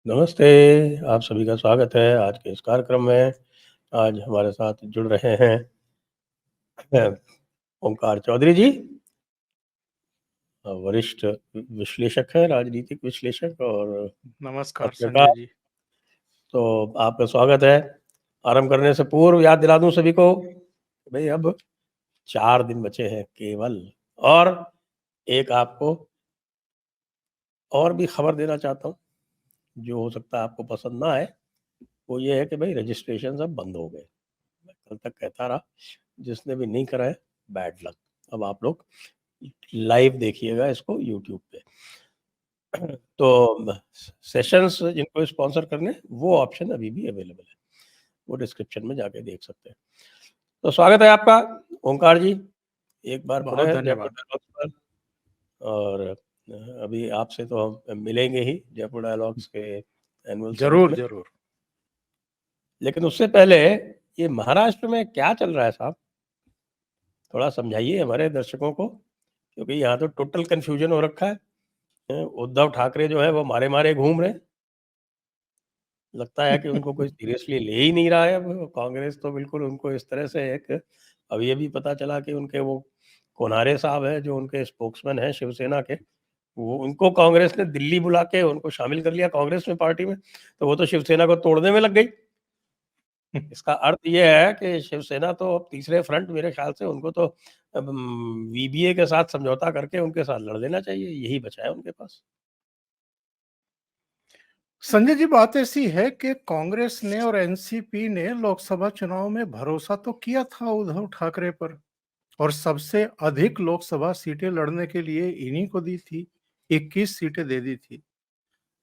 नमस्ते, आप सभी का स्वागत है आज के इस कार्यक्रम में। आज हमारे साथ जुड़ रहे हैं ओंकार चौधरी जी, वरिष्ठ विश्लेषक हैं, राजनीतिक विश्लेषक और नमस्कार पत्रकार। संजय जी। तो आपका स्वागत है। आरंभ करने से पूर्व याद दिला दूं सभी को, भाई अब 4 दिन बचे हैं केवल, और एक आपको और भी खबर देना चाहता हूँ, जो हो सकता है आपको पसंद ना आए। वो ये है कि भाई रजिस्ट्रेशन अब बंद हो गए। मैं कल तक कहता रहा, जिसने भी नहीं कराए बैड लक। अब आप लोग लाइव देखिएगा इसको यूट्यूब पे। तो सेशंस जिनको स्पॉन्सर करने, वो ऑप्शन अभी भी अवेलेबल है, वो डिस्क्रिप्शन में जाके देख सकते हैं। तो स्वागत है आपका ओंकार जी, एक बार बहुत पुनः जयपुर धन्यवाद। डायलॉग्स पर। और अभी आपसे तो हम मिलेंगे ही जयपुर डायलॉग्स के एनुअल समिट जरूर में, जरूर। लेकिन उससे पहले ये महाराष्ट्र में क्या चल रहा है साहब, थोड़ा समझाइए हमारे दर्शकों को, क्योंकि यहाँ तो टोटल कंफ्यूजन हो रखा है। उद्धव ठाकरे जो है वो मारे मारे घूम रहे हैं। लगता है कि उनको कोई सीरियसली ले ही नहीं रहा है। अब कांग्रेस तो बिल्कुल उनको इस तरह से एक, अब ये भी पता चला कि उनके वो कोनारे साहब है जो उनके स्पोक्समैन हैं शिवसेना के, वो उनको कांग्रेस ने दिल्ली बुला के उनको शामिल कर लिया कांग्रेस में, पार्टी में। तो वो तो शिवसेना को तोड़ने में लग गई। इसका अर्थ ये है कि शिवसेना तो अब तीसरे फ्रंट, मेरे ख्याल से उनको तो अब वीबीए के साथ समझौता करके उनके साथ लड़ लेना चाहिए, यही बचा है उनके पास। संजय जी, बात ऐसी है कि कांग्रेस ने और एनसीपी ने लोकसभा चुनाव में भरोसा तो किया था उद्धव ठाकरे पर, और सबसे अधिक लोकसभा सीटें लड़ने के लिए इन्हीं को दी थी। 21 सीटें दे दी थी,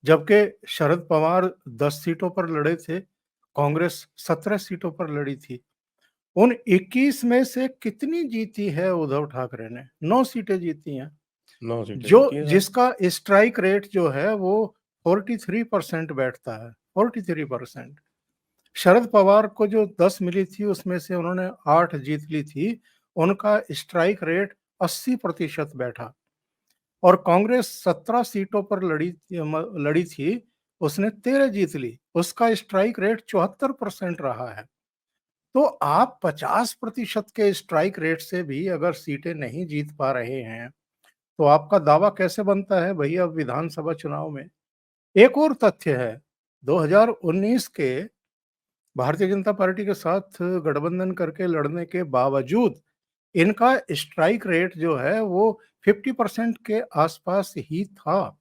जबकि शरद पवार 10 सीटों पर लड़े थे, कांग्रेस 17 सीटों पर लड़ी थी। उन 21 में से कितनी जीती है उद्धव ठाकरे ने? 9 सीटें जीती हैं, 9 सीटें जो जीती हैं साहब। जिसका स्ट्राइक रेट जो है वो 43% बैठता है। 43%। शरद पवार को जो 10 मिली थी उसमें से उन्होंने 8 जीत ली थी। उनका स्ट्राइक रेट 80% बैठा। और कांग्रेस 17 सीटों पर लड़ी थी, उसने 13 जीत ली, उसका स्ट्राइक रेट 74% रहा है। तो आप 50% के स्ट्राइक रेट से भी अगर सीटें नहीं जीत पा रहे हैं, तो आपका दावा कैसे बनता है भैया विधानसभा चुनाव में? एक और तथ्य है, 2019 के भारतीय जनता पार्टी के साथ गठबंधन करके लड़ने के बावजूद इनका स्ट्राइक रेट जो है वो 50% के आसपास ही था।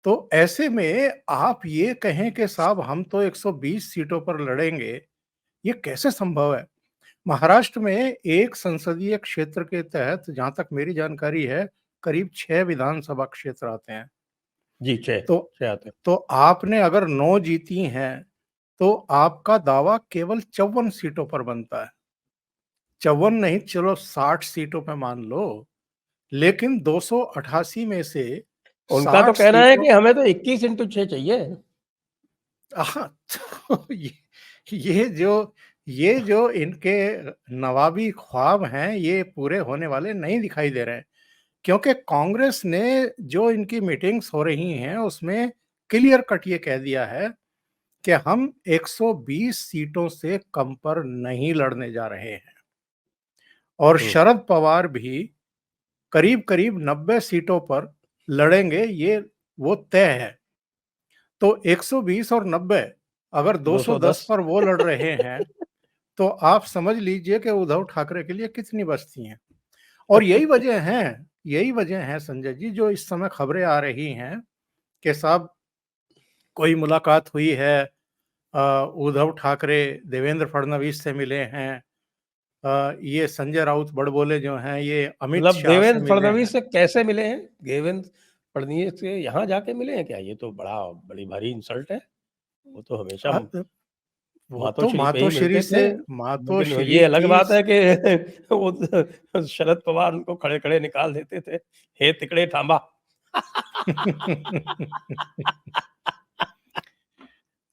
तो ऐसे में आप ये कहें कि साहब हम तो 120 सीटों पर लड़ेंगे, ये कैसे संभव है? महाराष्ट्र में एक संसदीय क्षेत्र के तहत जहां तक मेरी जानकारी है, करीब 6 विधानसभा क्षेत्र आते हैं। जी, 6 तो 6 आते हैं। तो आपने अगर 9 जीती हैं, तो आपका दावा केवल 54 सीटों पर बनता है। 54 नहीं, चलो 60 सीटों पे मान लो, लेकिन 288 में से उनका तो 60 कहना है सीटों। कि हमें तो 21x6 चाहिए। तो ये जो इनके नवाबी ख्वाब हैं, ये पूरे होने वाले नहीं दिखाई दे रहे हैं। क्योंकि कांग्रेस ने जो इनकी मीटिंग्स हो रही हैं उसमें क्लियर कट ये कह दिया है कि हम 120 सीटों से कम पर नहीं लड़ने जा रहे हैं, और हम्म। शरद पवार भी करीब करीब 90 सीटों पर लड़ेंगे, ये वो तय है। तो 120 और 90, अगर 210 210। पर वो लड़ रहे हैं, तो आप समझ लीजिए कि उद्धव ठाकरे के लिए कितनी बस्ती हैं। और यही वजह है संजय जी, जो इस समय खबरें आ रही हैं कि साहब कोई मुलाकात हुई है, उद्धव ठाकरे देवेंद्र फडणवीस से मिले हैं, ये संजय राउत बड़बोले जो हैं ये अमित मतलब शाह से देवेंद्र मिले फडणवीस हैं। से कैसे मिले हैं? देवेंद्र फडणवीस से यहाँ जाके मिले हैं क्या? ये तो बड़ी भारी इंसल्ट है। वो तो हमेशा अ, वो तो मातोश्री पे ही मातोश्री मिलते थे। से लेकिन मातोश्री ये अलग की बात है कि वो शरद पवार उनको खड़े-खड़े निकाल देते थे। हे तिकड़े थांबा।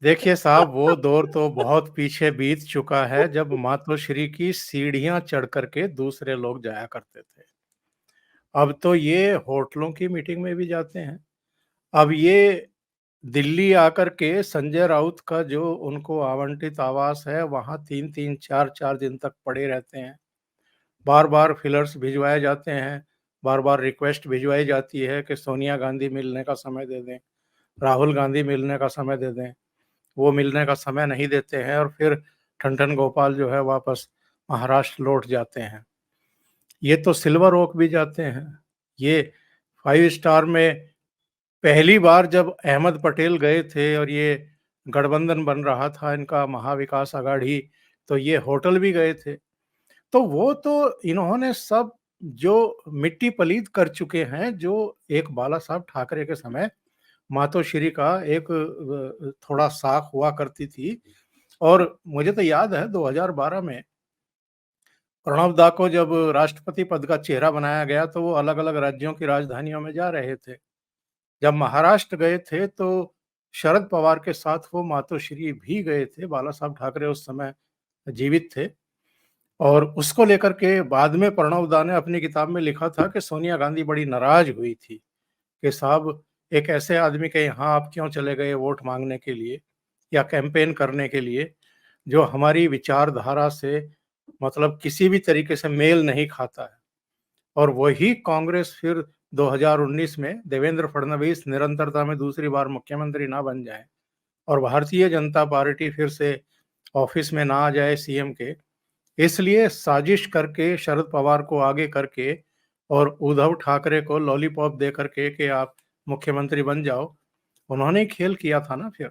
देखिए साहब, वो दौर तो बहुत पीछे बीत चुका है जब मातोश्री की सीढ़ियां चढ़ करके दूसरे लोग जाया करते थे। अब तो ये होटलों की मीटिंग में भी जाते हैं। अब ये दिल्ली आकर के संजय राउत का जो उनको आवंटित आवास है वहां 3-3, 4-4 दिन तक पड़े रहते हैं। बार बार फिलर्स भिजवाए जाते हैं, बार बार रिक्वेस्ट भिजवाई जाती है कि सोनिया गांधी मिलने का समय दे दें, राहुल गांधी मिलने का समय दे दें। वो मिलने का समय नहीं देते हैं और फिर ठन गोपाल जो है वापस महाराष्ट्र लौट जाते हैं। ये तो सिल्वर ओक भी जाते हैं। ये 5 स्टार में पहली बार जब अहमद पटेल गए थे और ये गठबंधन बन रहा था इनका महाविकास अघाड़ी, तो ये होटल भी गए थे। तो वो तो इन्होंने सब जो मिट्टी पलीत कर चुके हैं, जो एक बाला साहब ठाकरे के समय मातोश्री का एक थोड़ा साख हुआ करती थी। और मुझे तो याद है 2012 में प्रणब दा को जब राष्ट्रपति पद का चेहरा बनाया गया तो वो अलग-अलग राज्यों की राजधानियों में जा रहे थे। जब महाराष्ट्र गए थे तो शरद पवार के साथ वो मातोश्री भी गए थे। बाला साहब ठाकरे उस समय जीवित थे और उसको लेकर के बाद में प्रणब दा ने अपनी किताब में लिखा था कि सोनिया गांधी बड़ी नाराज हुई थी कि साहब एक ऐसे आदमी के यहाँ आप क्यों चले गए वोट मांगने के लिए या कैंपेन करने के लिए, जो हमारी विचारधारा से मतलब किसी भी तरीके से मेल नहीं खाता है। और वही कांग्रेस फिर 2019 में देवेंद्र फडणवीस निरंतरता में दूसरी बार मुख्यमंत्री ना बन जाए और भारतीय जनता पार्टी फिर से ऑफिस में ना आ जाए सीएम के, इसलिए साजिश करके शरद पवार को आगे करके और उद्धव ठाकरे को लॉलीपॉप दे करके कि आप मुख्यमंत्री बन जाओ, उन्होंने ही खेल किया था ना फिर।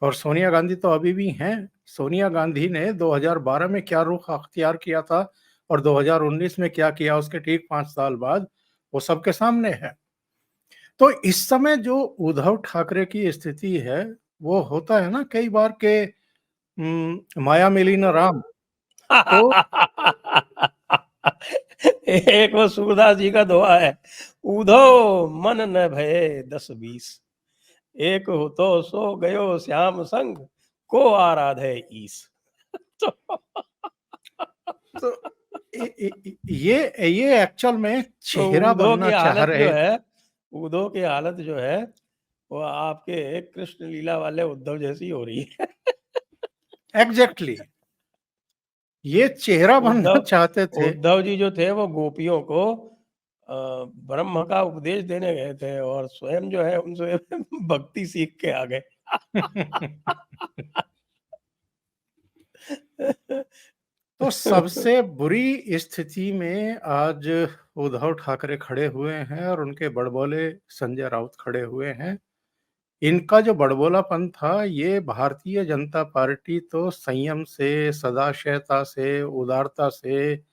और सोनिया गांधी तो अभी भी हैं। सोनिया गांधी ने 2012 में क्या रुख अख्तियार किया था और 2019 में क्या किया उसके ठीक 5 साल बाद, वो सबके सामने है। तो इस समय जो उद्धव ठाकरे की स्थिति है, वो होता है ना कई बार के माया मिली न राम। तो एक वो सूरदास जी का दोहा है, उधो मन न भये 10-20, एक हो तो सो गयो श्याम संग, को आराधे ईस। तो तो ये एक्चुअल में तो चेहरा उधो बनना की चाह हालत जो रहे। है, उधो की हालत जो है वो आपके कृष्ण लीला वाले उद्धव जैसी हो रही है। एग्जैक्टली ये चेहरा बनना उद्धव चाहते थे। उद्धव जी जो थे वो गोपियों को ब्रह्म का उपदेश देने गए थे और स्वयं जो है उनसे भक्ति सीख के आ गए। तो सबसे बुरी स्थिति में आज उद्धव ठाकरे खड़े हुए हैं और उनके बड़बोले संजय राउत खड़े हुए हैं। इनका जो बड़बोलापन था, ये भारतीय जनता पार्टी तो संयम से, सदाशयता से, उदारता से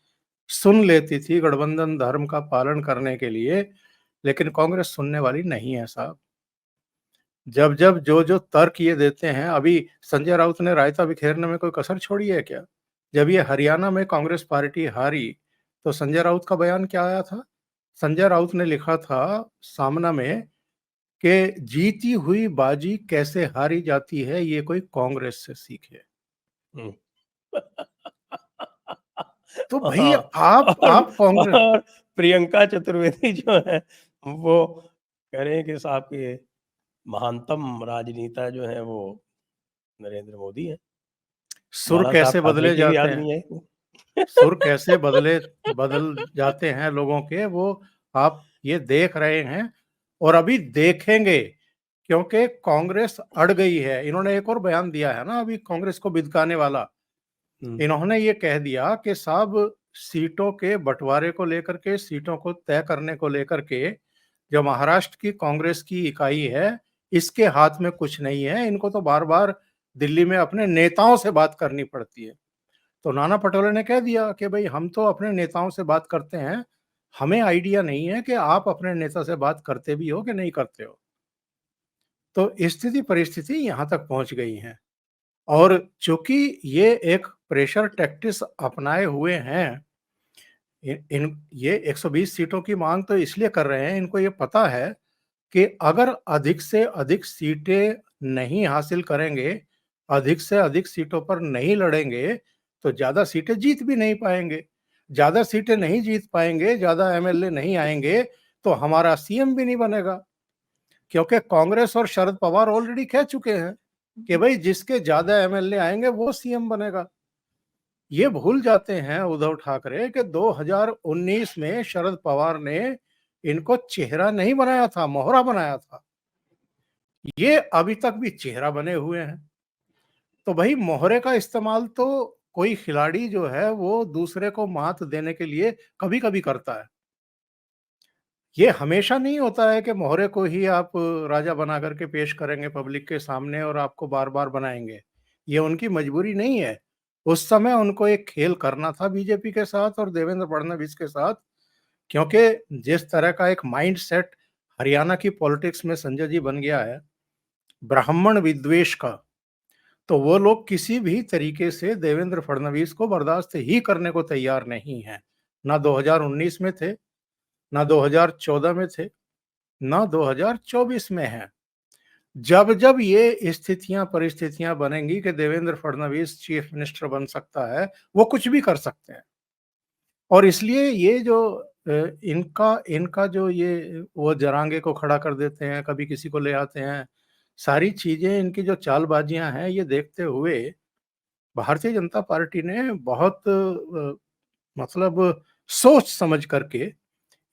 सुन लेती थी गठबंधन धर्म का पालन करने के लिए, लेकिन कांग्रेस सुनने वाली नहीं है साहब। जब जो तर्क ये देते हैं, अभी संजय राउत ने रायता बिखेरने में कोई कसर छोड़ी है क्या? जब ये हरियाणा में कांग्रेस पार्टी हारी, तो संजय राउत का बयान क्या आया था? संजय राउत ने लिखा था सामना में कि जीती हुई बाजी कैसे हारी जाती है, ये कोई कांग्रेस से सीखे। तो भाई हाँ, आप कांग्रेस। और प्रियंका चतुर्वेदी जो है वो कह रहे हैं कि साहब के महानतम राजनेता जो है वो नरेंद्र मोदी है। सुर बाला साहब कैसे ठाकरे बदले के भी जाते हैं, आदमी है। सुर कैसे बदल जाते हैं लोगों के, वो आप ये देख रहे हैं और अभी देखेंगे, क्योंकि कांग्रेस अड़ गई है। इन्होंने एक और बयान दिया है ना अभी कांग्रेस को बिदकाने वाला। इन्होंने ये कह दिया कि साहब सीटों के बंटवारे को लेकर के, सीटों को तय करने को लेकर के जो महाराष्ट्र की कांग्रेस की इकाई है, इसके हाथ में कुछ नहीं है। इनको तो बार बार दिल्ली में अपने नेताओं से बात करनी पड़ती है। तो नाना पटोले ने कह दिया कि भाई हम तो अपने नेताओं से बात करते हैं, हमें आइडिया नहीं है कि आप अपने नेता से बात करते भी हो कि नहीं करते हो। तो स्थिति परिस्थिति यहाँ तक पहुंच गई है और चूंकि ये एक प्रेशर टैक्टिस अपनाए हुए हैं, इन ये 120 सीटों की मांग तो इसलिए कर रहे हैं, इनको ये पता है कि अगर अधिक से अधिक सीटें नहीं हासिल करेंगे, अधिक से अधिक सीटों पर नहीं लड़ेंगे, तो ज़्यादा सीटें जीत भी नहीं पाएँगे। ज़्यादा सीटें नहीं जीत पाएँगे, ज़्यादा एमएलए नहीं आएँगे, तो हमारा सीएम भी नहीं बनेगा। क्योंकि कांग्रेस और शरद पवार ऑलरेडी कह चुके हैं कि भाई जिसके ज्यादा एमएलए आएंगे वो सीएम बनेगा। ये भूल जाते हैं उद्धव ठाकरे कि 2019 में शरद पवार ने इनको चेहरा नहीं बनाया था, मोहरा बनाया था। ये अभी तक भी चेहरा बने हुए हैं। तो भाई मोहरे का इस्तेमाल तो कोई खिलाड़ी जो है वो दूसरे को मात देने के लिए कभी कभी करता है। ये हमेशा नहीं होता है कि मोहरे को ही आप राजा बना करके पेश करेंगे पब्लिक के सामने और आपको बार बार बनाएंगे। ये उनकी मजबूरी नहीं है। उस समय उनको एक खेल करना था बीजेपी के साथ और देवेंद्र फडणवीस के साथ, क्योंकि जिस तरह का एक माइंड सेट हरियाणा की पॉलिटिक्स में संजय जी बन गया है ब्राह्मण विद्वेष का, तो वो लोग किसी भी तरीके से देवेंद्र फडणवीस को बर्दाश्त ही करने को तैयार नहीं है। ना 2019 में थे, ना 2014 में थे, ना 2024 में है। जब जब ये स्थितियां परिस्थितियां बनेंगी कि देवेंद्र फडणवीस चीफ मिनिस्टर बन सकता है, वो कुछ भी कर सकते हैं। और इसलिए ये जो इनका इनका जो ये वो जरांगे को खड़ा कर देते हैं, कभी किसी को ले आते हैं, सारी चीजें इनकी जो चालबाजियां हैं, ये देखते हुए भारतीय जनता पार्टी ने बहुत मतलब सोच समझ करके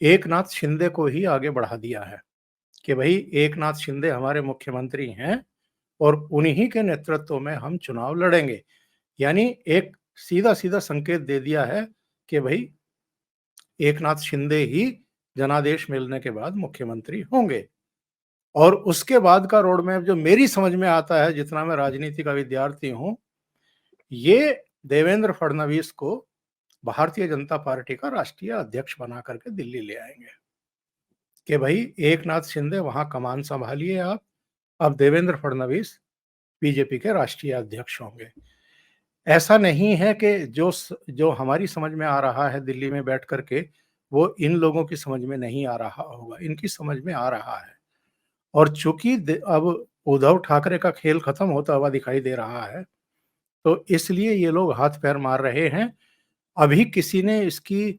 एकनाथ शिंदे को ही आगे बढ़ा दिया है कि भाई एकनाथ शिंदे हमारे मुख्यमंत्री हैं और उन्हीं के नेतृत्व में हम चुनाव लड़ेंगे। यानी एक सीधा सीधा संकेत दे दिया है कि भाई एकनाथ शिंदे ही जनादेश मिलने के बाद मुख्यमंत्री होंगे। और उसके बाद का रोड मैप जो मेरी समझ में आता है, जितना मैं राजनीति का विद्यार्थी हूं, ये देवेंद्र फडणवीस को भारतीय जनता पार्टी का राष्ट्रीय अध्यक्ष बना करके दिल्ली ले आएंगे कि भाई एकनाथ शिंदे वहां कमान संभालिए आप, अब देवेंद्र फडणवीस बीजेपी के राष्ट्रीय अध्यक्ष होंगे। ऐसा नहीं है कि जो हमारी समझ में आ रहा है दिल्ली में बैठ करके वो इन लोगों की समझ में नहीं आ रहा होगा, इनकी समझ में आ रहा है। और चूंकि अब उद्धव ठाकरे का खेल खत्म होता हुआ दिखाई दे रहा है, तो इसलिए ये लोग हाथ पैर मार रहे हैं। अभी किसी ने इसकी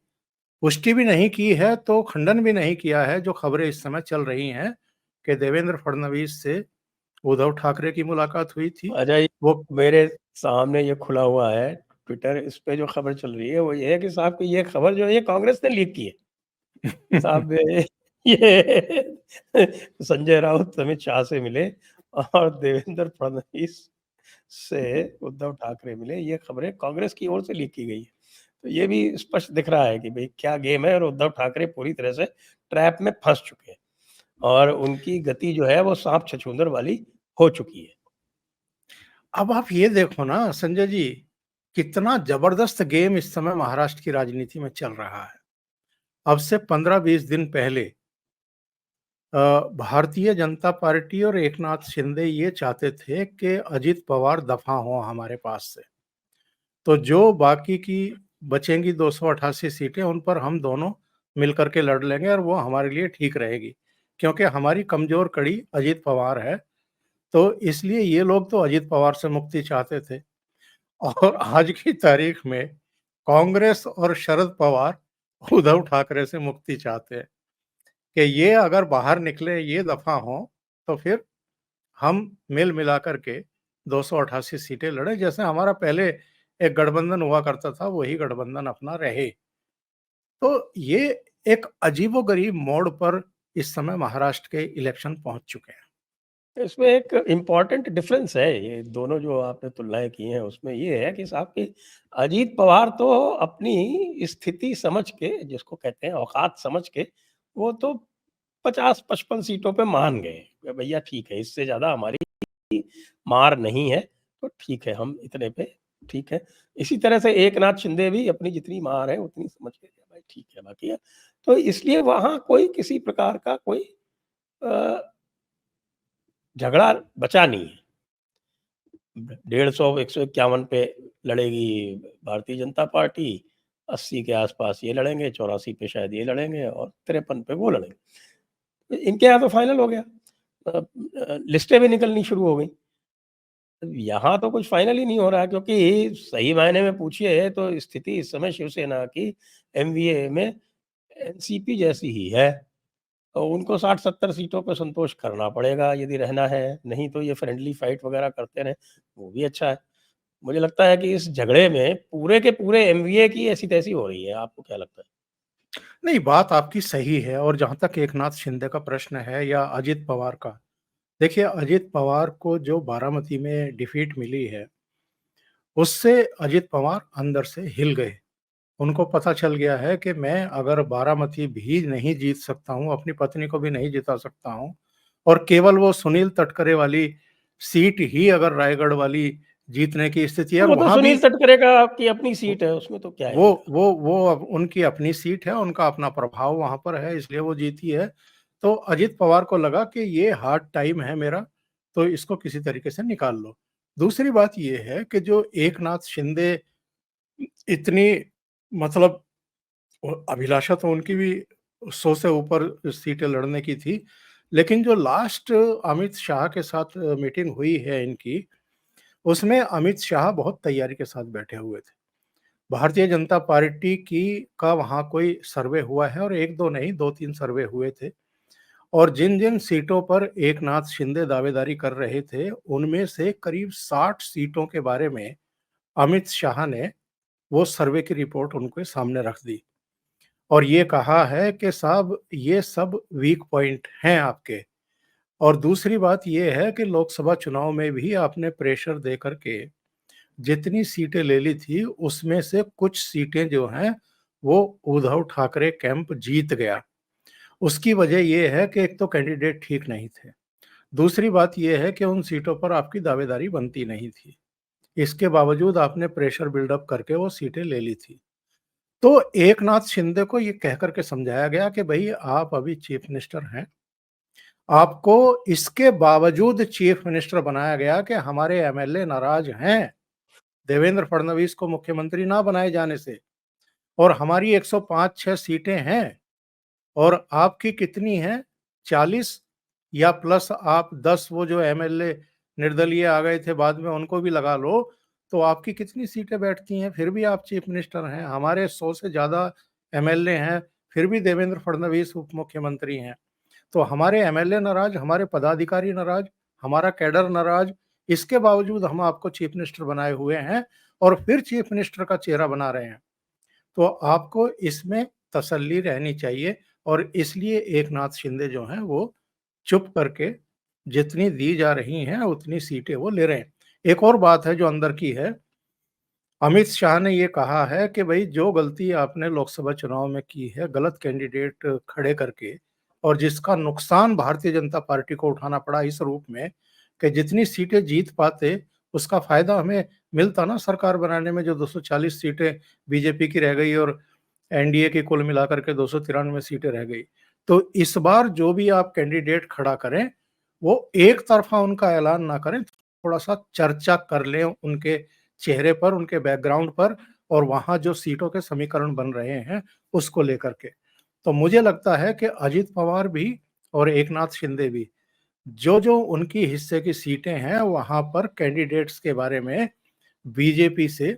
पुष्टि भी नहीं की है, तो खंडन भी नहीं किया है जो खबरें इस समय चल रही हैं कि देवेंद्र फडणवीस से उद्धव ठाकरे की मुलाकात हुई थी। अच्छा, ये वो मेरे सामने ये खुला हुआ है ट्विटर, इस पे जो खबर चल रही है वो ये है कि साहब की ये खबर जो है ये कांग्रेस ने लीक की है। साहब ये संजय राउत अमित शाह से मिले और देवेंद्र फडणवीस से उद्धव ठाकरे मिले, ये खबरें कांग्रेस की ओर से लीक की गई है। तो ये भी स्पष्ट दिख रहा है कि भाई क्या गेम है और उद्धव ठाकरे पूरी तरह से ट्रैप में फंस चुके हैं और उनकी गति जो है वो सांप छछूंदर वाली हो चुकी है। अब आप ये देखो ना संजय जी, कितना जबरदस्त गेम इस समय महाराष्ट्र की राजनीति में चल रहा है। अब से 15-20 दिन पहले भारतीय जनता पार्टी और एकनाथ शिंदे ये चाहते थे कि अजित पवार दफा हो हमारे पास से, तो जो बाकी की बचेंगी 288 सीटें उन पर हम दोनों मिलकर के लड़ लेंगे और वो हमारे लिए ठीक रहेगी, क्योंकि हमारी कमजोर कड़ी अजित पवार है। तो इसलिए ये लोग तो अजित पवार से मुक्ति चाहते थे। और आज की तारीख में कांग्रेस और शरद पवार उद्धव ठाकरे से मुक्ति चाहते हैं कि ये अगर बाहर निकले, ये दफा हो, तो फिर हम मिल मिला करके 288 सीटें लड़े, जैसे हमारा पहले एक गठबंधन हुआ करता था वही गठबंधन अपना रहे। तो ये एक अजीबोगरीब मोड़ पर इस समय महाराष्ट्र के इलेक्शन पहुंच चुके हैं। इसमें एक इम्पॉर्टेंट डिफरेंस है, ये दोनों जो आपने तुलनाएं की हैं उसमें ये है कि साहब कि अजीत पवार तो अपनी स्थिति समझ के, जिसको कहते हैं औकात समझ के, वो तो 50-55 सीटों पे मान गए कि भैया ठीक है, इससे ज्यादा हमारी मार नहीं है, तो ठीक है हम इतने पे ठीक है। इसी तरह से एकनाथ शिंदे भी अपनी जितनी मार है उतनी समझ के भाई ठीक है बाकी है। तो इसलिए वहां कोई किसी प्रकार का कोई झगड़ा बचा नहीं है। 150 151 पे लड़ेगी भारतीय जनता पार्टी, 80 के आसपास ये लड़ेंगे, 84 पे शायद ये लड़ेंगे और 53 पे वो लड़ेंगे। इनके यहाँ तो फाइनल हो गया। लिस्टें भी निकलनी शुरू हो गई। यहाँ तो कुछ फाइनल ही नहीं हो रहा है, क्योंकि सही मायने में पूछिए तो स्थिति इस समय शिवसेना की एमवीए में एनसीपी जैसी ही है उनको 60-70 सीटों पे संतोष करना पड़ेगा यदि रहना है, नहीं तो ये फ्रेंडली फाइट वगैरह करते रहें, वो भी अच्छा है। मुझे लगता है कि इस झगड़े में पूरे के पूरे एमवीए की ऐसी-तैसी हो रही है, आपको क्या लगता है? नहीं, बात आपकी सही है और जहाँ तक एकनाथ शिंदे का प्रश्न है या अजित पवार का, देखिए अजित पवार को जो बारामती में डिफीट मिली है, उससे अजित पवार अंदर से हिल गए। उनको पता चल गया है कि मैं अगर बारामती भी नहीं जीत सकता हूँ, अपनी पत्नी को भी नहीं जिता सकता हूँ और केवल वो सुनील तटकरे वाली सीट ही अगर रायगढ़ वाली जीतने की स्थिति है और वो तो वहाँ भी सुनील तटकरे का आपकी अपनी सीट है, उसमें तो क्या है उनका? वो अब उनकी अपनी सीट है, उनका अपना प्रभाव वहाँ पर है इसलिए वो जीती है। तो अजित पवार को लगा कि ये हार्ड टाइम है मेरा, तो इसको किसी तरीके से निकाल लो। दूसरी बात ये है कि जो एकनाथ शिंदे इतनी मतलब अभिलाषा तो उनकी भी 100 से ऊपर सीटें लड़ने की थी, लेकिन जो लास्ट अमित शाह के साथ मीटिंग हुई है इनकी, उसमें अमित शाह बहुत तैयारी के साथ बैठे हुए थे। भारतीय जनता पार्टी की का वहाँ कोई सर्वे हुआ है और 1-2 नहीं 2-3 सर्वे हुए थे और जिन-जिन सीटों पर एकनाथ शिंदे दावेदारी कर रहे थे, उनमें से करीब 60 सीटों के बारे में अमित शाह ने वो सर्वे की रिपोर्ट उनके सामने रख दी और ये कहा है कि साहब ये सब वीक पॉइंट हैं आपके और दूसरी बात ये है कि लोकसभा चुनाव में भी आपने प्रेशर दे करके जितनी सीटें ले ली थी, उसमें से कुछ सीटें जो हैं, वो उद्धव ठाकरे कैंप जीत गया। उसकी वजह ये है कि एक तो कैंडिडेट ठीक नहीं थे। दूसरी बात ये है कि उन सीटों पर आपकी दावेदारी बनती नहीं थी। इसके बावजूद आपने प्रेशर बिल्डअप करके वो सीटें ले ली थी। तो एकनाथ शिंदे को ये कह कर के समझाया गया कि भई आप अभी चीफ मिनिस्टर हैं। आपको इसके बावजूद चीफ मिनिस्टर बनाया गया कि हमारे एमएलए नाराज़ हैं, देवेंद्र फडणवीस को मुख्यमंत्री ना बनाए जाने से। और हमारी 105-6 सीटें हैं और आपकी कितनी हैं? 40 या प्लस आप 10 वो जो एमएलए निर्दलीय आ गए थे बाद में उनको भी लगा लो, तो आपकी कितनी सीटें बैठती हैं? फिर भी आप चीफ मिनिस्टर हैं। हमारे 100 से ज़्यादा एमएलए हैं, फिर भी देवेंद्र फडणवीस उप मुख्यमंत्री हैं। तो हमारे एमएलए नाराज़, हमारे पदाधिकारी नाराज़, हमारा कैडर नाराज़, इसके बावजूद हम आपको चीफ मिनिस्टर बनाए हुए हैं और फिर चीफ मिनिस्टर का चेहरा बना रहे हैं। तो आपको इसमें तसल्ली रहनी चाहिए और इसलिए एकनाथ शिंदे जो हैं वो चुप करके जितनी दी जा रही हैं उतनी सीटें वो ले रहे हैं। एक और बात है जो अंदर की है, अमित शाह ने ये कहा है कि भई जो गलती आपने लोकसभा चुनाव में की है, गलत कैंडिडेट खड़े करके और जिसका नुकसान भारतीय जनता पार्टी को उठाना पड़ा इस रूप में कि जितनी सीटें जीत पाते, उसका फ़ायदा हमें मिलता ना सरकार बनाने में जो 240 सीटें बीजेपी की रह गई और एनडीए की कुल मिलाकर के 293 सीटें रह गई। तो इस बार जो भी आप कैंडिडेट खड़ा करें, वो एक तरफ़ा उनका ऐलान ना करें, थोड़ा-सा चर्चा कर लें उनके चेहरे पर, उनके बैकग्राउंड पर और वहाँ जो सीटों के समीकरण बन रहे हैं, उसको लेकर के। तो मुझे लगता है कि अजित पवार भी और एकनाथ शिंदे भी, जो-जो उनकी हिस्से की सीटें हैं, वहाँ पर कैंडिडेट्स के बारे में बीजेपी से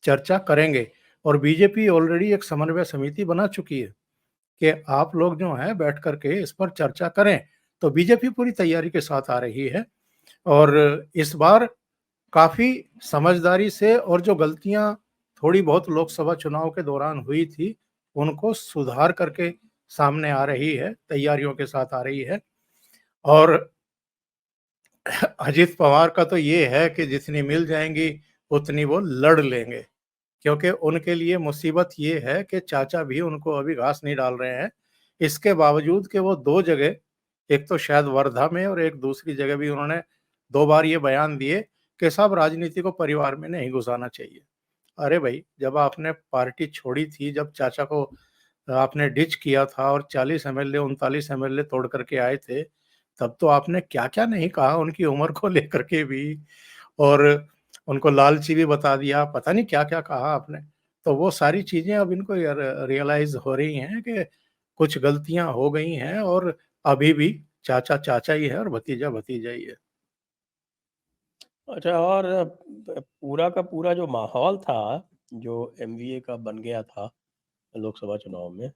चर्चा करेंगे और बीजेपी ऑलरेडी एक समन्वय समिति बना चुकी है कि आप लोग जो हैं बैठ कर के इस पर चर्चा करें। तो बीजेपी पूरी तैयारी के साथ आ रही है और इस बार काफ़ी समझदारी से और जो गलतियाँ थोड़ी बहुत लोकसभा चुनाव के दौरान हुई थी, उनको सुधार करके सामने आ रही है, तैयारियों के साथ आ रही है और अजित पवार का तो ये है कि जितनी मिल जाएँगी, उतनी वो लड़ लेंगे। क्योंकि उनके लिए मुसीबत ये है कि चाचा भी उनको अभी घास नहीं डाल रहे हैं। इसके बावजूद कि वो 2 जगह, एक तो शायद वर्धा में और एक दूसरी जगह भी उन्होंने 2 बार ये बयान दिए कि साहब राजनीति को परिवार में नहीं घुसाना चाहिए। अरे भाई, जब आपने पार्टी छोड़ी थी, जब चाचा को आपने डिच किया था और 40 एमएलए 39 एमएलए तोड़ कर के आए थे, तब तो आपने क्या-क्या नहीं कहा उनकी उम्र को लेकर के भी और उनको लालची भी बता दिया, पता नहीं क्या-क्या कहा आपने। तो वो सारी चीज़ें अब इनको रियलाइज़ हो रही हैं कि कुछ गलतियाँ हो गई हैं और अभी भी चाचा चाचा ही है और भतीजा भतीजा ही है। अच्छा और पूरा का पूरा जो माहौल था, जो एमवीए का बन गया था लोकसभा चुनाव में,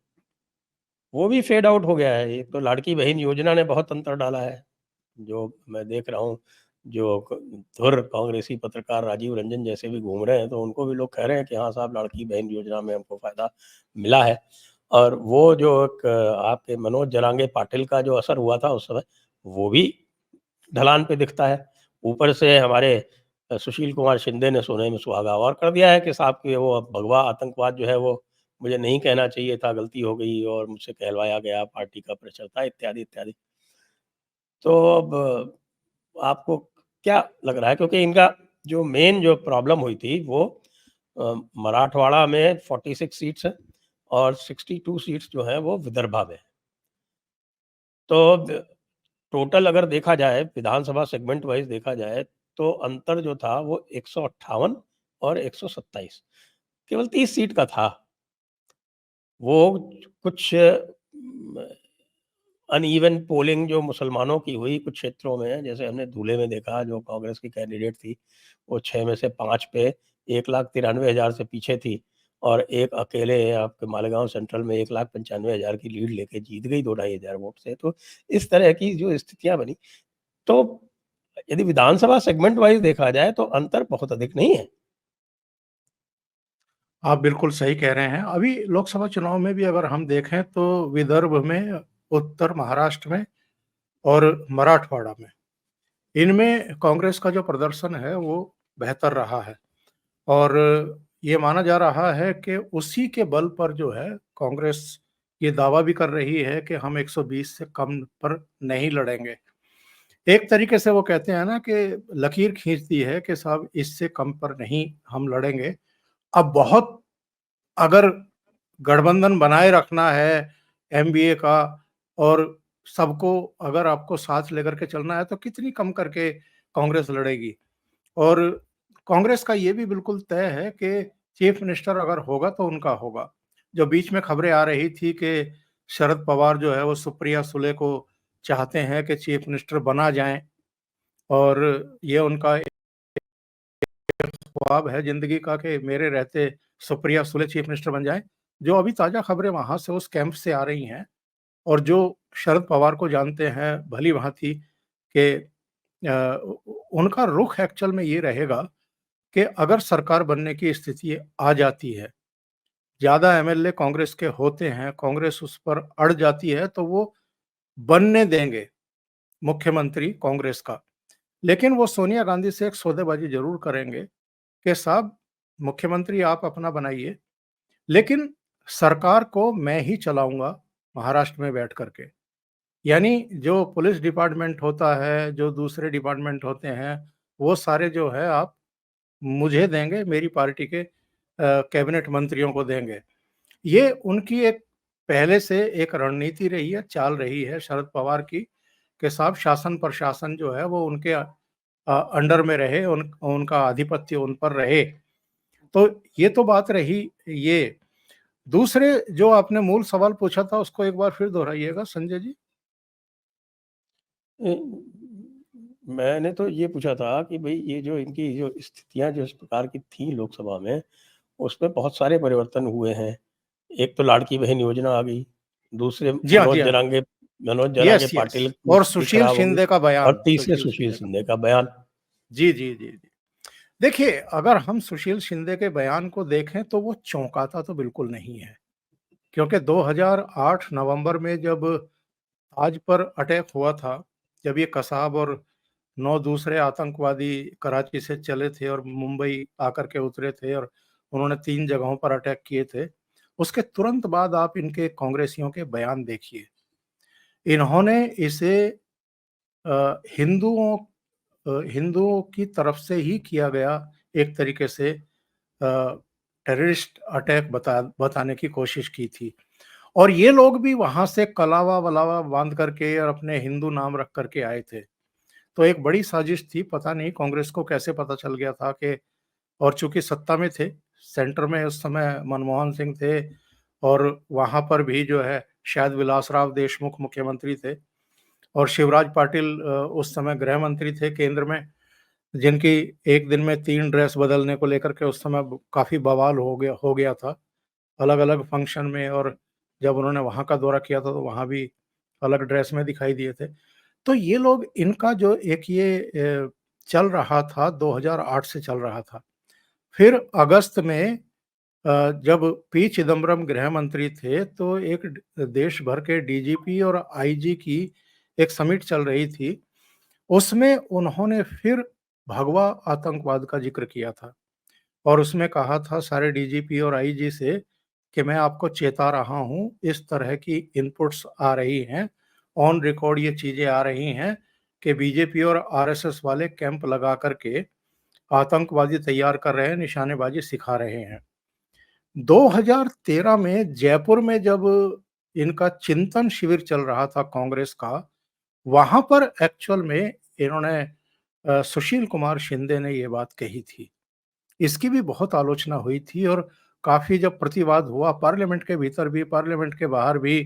वो भी फेड आउट हो गया है। एक तो लाड़की बहन योजना ने बहुत अंतर डाला है, जो मैं देख रहा हूँ, जो धुर कांग्रेसी पत्रकार राजीव रंजन जैसे भी घूम रहे हैं, तो उनको भी लोग कह रहे हैं कि हाँ साहब, लाड़की बहन योजना में हमको फ़ायदा मिला है। और वो जो एक आपके मनोज जरांगे पाटिल का जो असर हुआ था उस समय, वो भी ढलान पे दिखता है। ऊपर से हमारे सुशील कुमार शिंदे ने सोने में सुहागा और कर दिया है कि साहब कि वो अब भगवा आतंकवाद जो है वो मुझे नहीं कहना चाहिए था, गलती हो गई और मुझसे कहलवाया गया, पार्टी का प्रेशर था, इत्यादि इत्यादि। तो अब आपको क्या लग रहा है, क्योंकि इनका जो मेन जो प्रॉब्लम हुई थी वो मराठवाड़ा में 46 सीट्स हैं और 62 सीट्स जो हैं वो विदर्भा में। तो टोटल अगर देखा जाए, विधानसभा सेगमेंट वाइज देखा जाए, तो अंतर जो था वो 158 और 127, केवल 30 सीट का था। वो कुछ अनइवन पोलिंग जो मुसलमानों की हुई कुछ क्षेत्रों में, जैसे हमने धूले में देखा, जो कांग्रेस की कैंडिडेट थी, वो 6 में से 5 पे 1,93,000 से पीछे थी और एक अकेले आपके मालेगांव सेंट्रल में 1,95,000 की लीड लेके जीत गई 2-2,500 वोट से। तो इस तरह की जो स्थितियाँ बनी, तो यदि विधानसभा सेगमेंट वाइज़ देखा जाए तो अंतर बहुत अधिक नहीं है। आप बिल्कुल सही कह रहे हैं। अभी लोकसभा चुनाव में भी अगर हम देखें तो विदर्भ में, उत्तर महाराष्ट्र में और मराठवाड़ा में, इनमें कांग्रेस का जो प्रदर्शन है वो बेहतर रहा है। और ये माना जा रहा है कि उसी के बल पर जो है कांग्रेस ये दावा भी कर रही है कि हम 120 से कम पर नहीं लड़ेंगे। एक तरीके से वो कहते हैं ना कि लकीर खींच दी है कि साहब इससे कम पर नहीं हम लड़ेंगे। अब बहुत अगर गठबंधन बनाए रखना है एमबीए का और सबको अगर आपको साथ लेकर के चलना है तो कितनी कम करके कांग्रेस लड़ेगी। और कांग्रेस का ये भी बिल्कुल तय है कि चीफ मिनिस्टर अगर होगा तो उनका होगा। जो बीच में खबरें आ रही थी कि शरद पवार जो है वो सुप्रिया सुले को चाहते हैं कि चीफ मिनिस्टर बना जाएं और ये उनका ख्वाब है जिंदगी का कि मेरे रहते सुप्रिया सुले चीफ मिनिस्टर बन जाएं। जो अभी ताजा खबरें वहां से उस कैंप से आ रही हैं और जो शरद पवार को जानते हैं भली भांति कि उनका रुख एक्चुअल में ये रहेगा कि अगर सरकार बनने की स्थिति आ जाती है, ज़्यादा एमएलए कांग्रेस के होते हैं, कांग्रेस उस पर अड़ जाती है तो वो बनने देंगे मुख्यमंत्री कांग्रेस का। लेकिन वो सोनिया गांधी से एक सौदेबाजी ज़रूर करेंगे कि साहब मुख्यमंत्री आप अपना बनाइए, लेकिन सरकार को मैं ही चलाऊँगा महाराष्ट्र में बैठ कर के। यानी जो पुलिस डिपार्टमेंट होता है, जो दूसरे डिपार्टमेंट होते हैं, वो सारे जो है आप मुझे देंगे, मेरी पार्टी के कैबिनेट मंत्रियों को देंगे। ये उनकी एक पहले से एक रणनीति रही है, चाल रही है शरद पवार की कि साहब शासन-प्रशासन जो है वो उनके अंडर में रहे, उनका आधिपत्य उन पर रहे। तो ये तो बात रही ये। दूसरे जो आपने मूल सवाल पूछा था उसको एक बार फिर दोहराइएगा संजय जी। अ, मैंने तो ये पूछा था कि भई ये जो इनकी जो स्थितियाँ जो इस प्रकार की थी लोकसभा में, उसमें बहुत सारे परिवर्तन हुए हैं। एक तो लाड़की बहन योजना आ गई, दूसरे जी हाँ, जी हाँ। Manoj Jarange yes, yes. पाटिल की और स्थिति सुशील खराब हो गई शिंदे का और बयान, तीसरे सुशील सुशील शिंदे का शिंदे बयान। का बयान। जी, जी, जी, जी। देखिए, अगर हम सुशील शिंदे के बयान को देखें तो वो चौंकाता तो बिल्कुल नहीं है। क्योंकि 2008 नवंबर में जब ताज पर अटैक हुआ था, जब ये कसाब और 9 दूसरे आतंकवादी कराची से चले थे और मुंबई आकर के उतरे थे और उन्होंने 3 जगहों पर अटैक किए थे। उसके तुरंत बाद आप इनके कांग्रेसियों के बयान देखिए। इन्होंने इसे हिंदुओं की तरफ से ही किया गया एक तरीके से टेररिस्ट अटैक बताने की कोशिश की थी। और ये लोग भी वहां से कलावा वलावा बांध करके और अपने हिंदू नाम रख करके आए थे। तो एक बड़ी साजिश थी, पता नहीं कांग्रेस को कैसे पता चल गया था कि, और चूंकि सत्ता में थे, सेंटर में उस समय मनमोहन सिंह थे और वहां पर भी जो है शायद विलासराव देशमुख मुख्यमंत्री थे और शिवराज पाटिल उस समय गृह मंत्री थे केंद्र में, जिनकी एक दिन में 3 ड्रेस बदलने को लेकर के उस समय काफ़ी बवाल हो गया था, अलग-अलग फंक्शन में और जब उन्होंने वहाँ का दौरा किया था तो वहाँ भी अलग ड्रेस में दिखाई दिए थे। तो ये लोग इनका जो एक ये चल रहा था 2008 से चल रहा था। फिर अगस्त में जब पी चिदम्बरम गृह मंत्री थे तो एक देश भर के डीजीपी और आईजी की एक समिट चल रही थी। उसमें उन्होंने फिर भगवा आतंकवाद का जिक्र किया था और उसमें कहा था सारे डीजीपी और आईजी से कि मैं आपको चेता रहा हूं, इस तरह की इनपुट्स आ रही हैं, ऑन रिकॉर्ड ये चीजें आ रही हैं कि बीजेपी और आरएसएस वाले कैंप लगा करके आतंकवादी तैयार कर रहे हैं, निशानेबाजी सिखा रहे हैं। 2013 में जयपुर में जब इनका चिंतन शिविर चल रहा था कांग्रेस का, वहां पर एक्चुअल में इन्होंने सुशील कुमार शिंदे ने ये बात कही थी। इसकी भी बहुत आलोचना हुई थी और काफी जब प्रतिवाद हुआ पार्लियामेंट के भीतर भी, पार्लियामेंट के बाहर भी,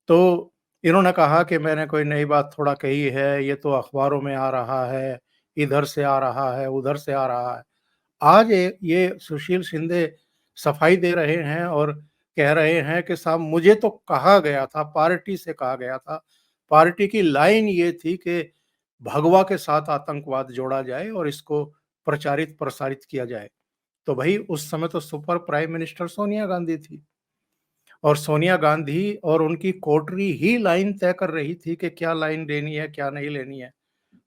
तो इन्होंने कहा कि मैंने कोई नई बात थोड़ा कही है, ये तो अखबारों में आ रहा है, इधर से आ रहा है, उधर से आ रहा है। आज ये सुशील शिंदे सफाई दे रहे हैं और कह रहे हैं कि साहब मुझे तो कहा गया था, पार्टी से कहा गया था, पार्टी की लाइन ये थी कि भगवा के साथ आतंकवाद जोड़ा जाए और इसको प्रचारित प्रसारित किया जाए। तो भाई उस समय तो super prime minister Sonia Gandhi थी और सोनिया गांधी और उनकी कोटरी ही लाइन तय कर रही थी कि क्या लाइन लेनी है, क्या नहीं लेनी है।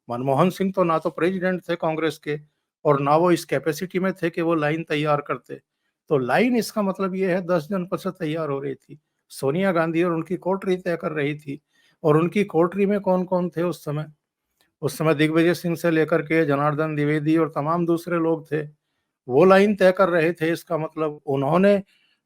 मनमोहन सिंह तो ना तो प्रेसिडेंट थे कांग्रेस के और ना वो इस कैपेसिटी में थे कि वो लाइन तैयार करते। तो लाइन इसका मतलब ये है 10 जनपद से तैयार हो रही थी। सोनिया गांधी और उनकी कोटरी तय कर रही थी और उनकी कोटरी में कौन-कौन थे उस समय? उस समय दिग्विजय सिंह से लेकर के जनार्दन द्विवेदी और तमाम दूसरे लोग थे। वो लाइन तय कर रहे थे, इसका मतलब उन्होंने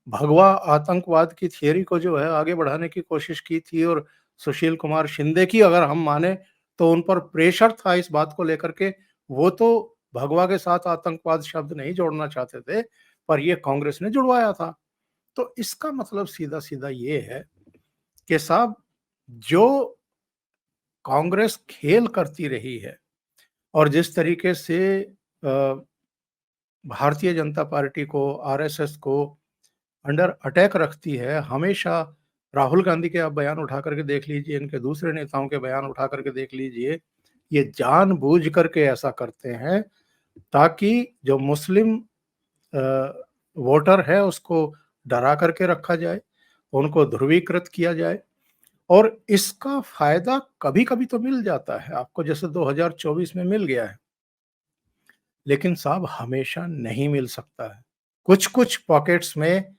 भगवा आतंकवाद की थियरी को जो है आगे बढ़ाने की कोशिश की थी और सुशील कुमार शिंदे की अगर हम माने तो उन पर प्रेशर था इस बात को लेकर के, वो तो भगवा के साथ आतंकवाद शब्द नहीं जोड़ना चाहते थे, पर ये कांग्रेस ने जुड़वाया था। तो इसका मतलब सीधा-सीधा ये है कि साहब जो कांग्रेस खेल करती रही है और जिस तरीके से भारतीय जनता पार्टी को, आरएसएस को अंडर अटैक रखती है, हमेशा राहुल गांधी के आप बयान उठा करके देख लीजिए, इनके दूसरे नेताओं के बयान उठा करके देख लीजिए, ये जानबूझ करके ऐसा करते हैं ताकि जो मुस्लिम वोटर है उसको डरा करके रखा जाए, उनको ध्रुवीकृत किया जाए और इसका फायदा कभी-कभी तो मिल जाता है, आपको जैसे 2024 में मिल गया है। लेकिन साहब हमेशा नहीं मिल सकता है। कुछ-कुछ पॉकेट्स में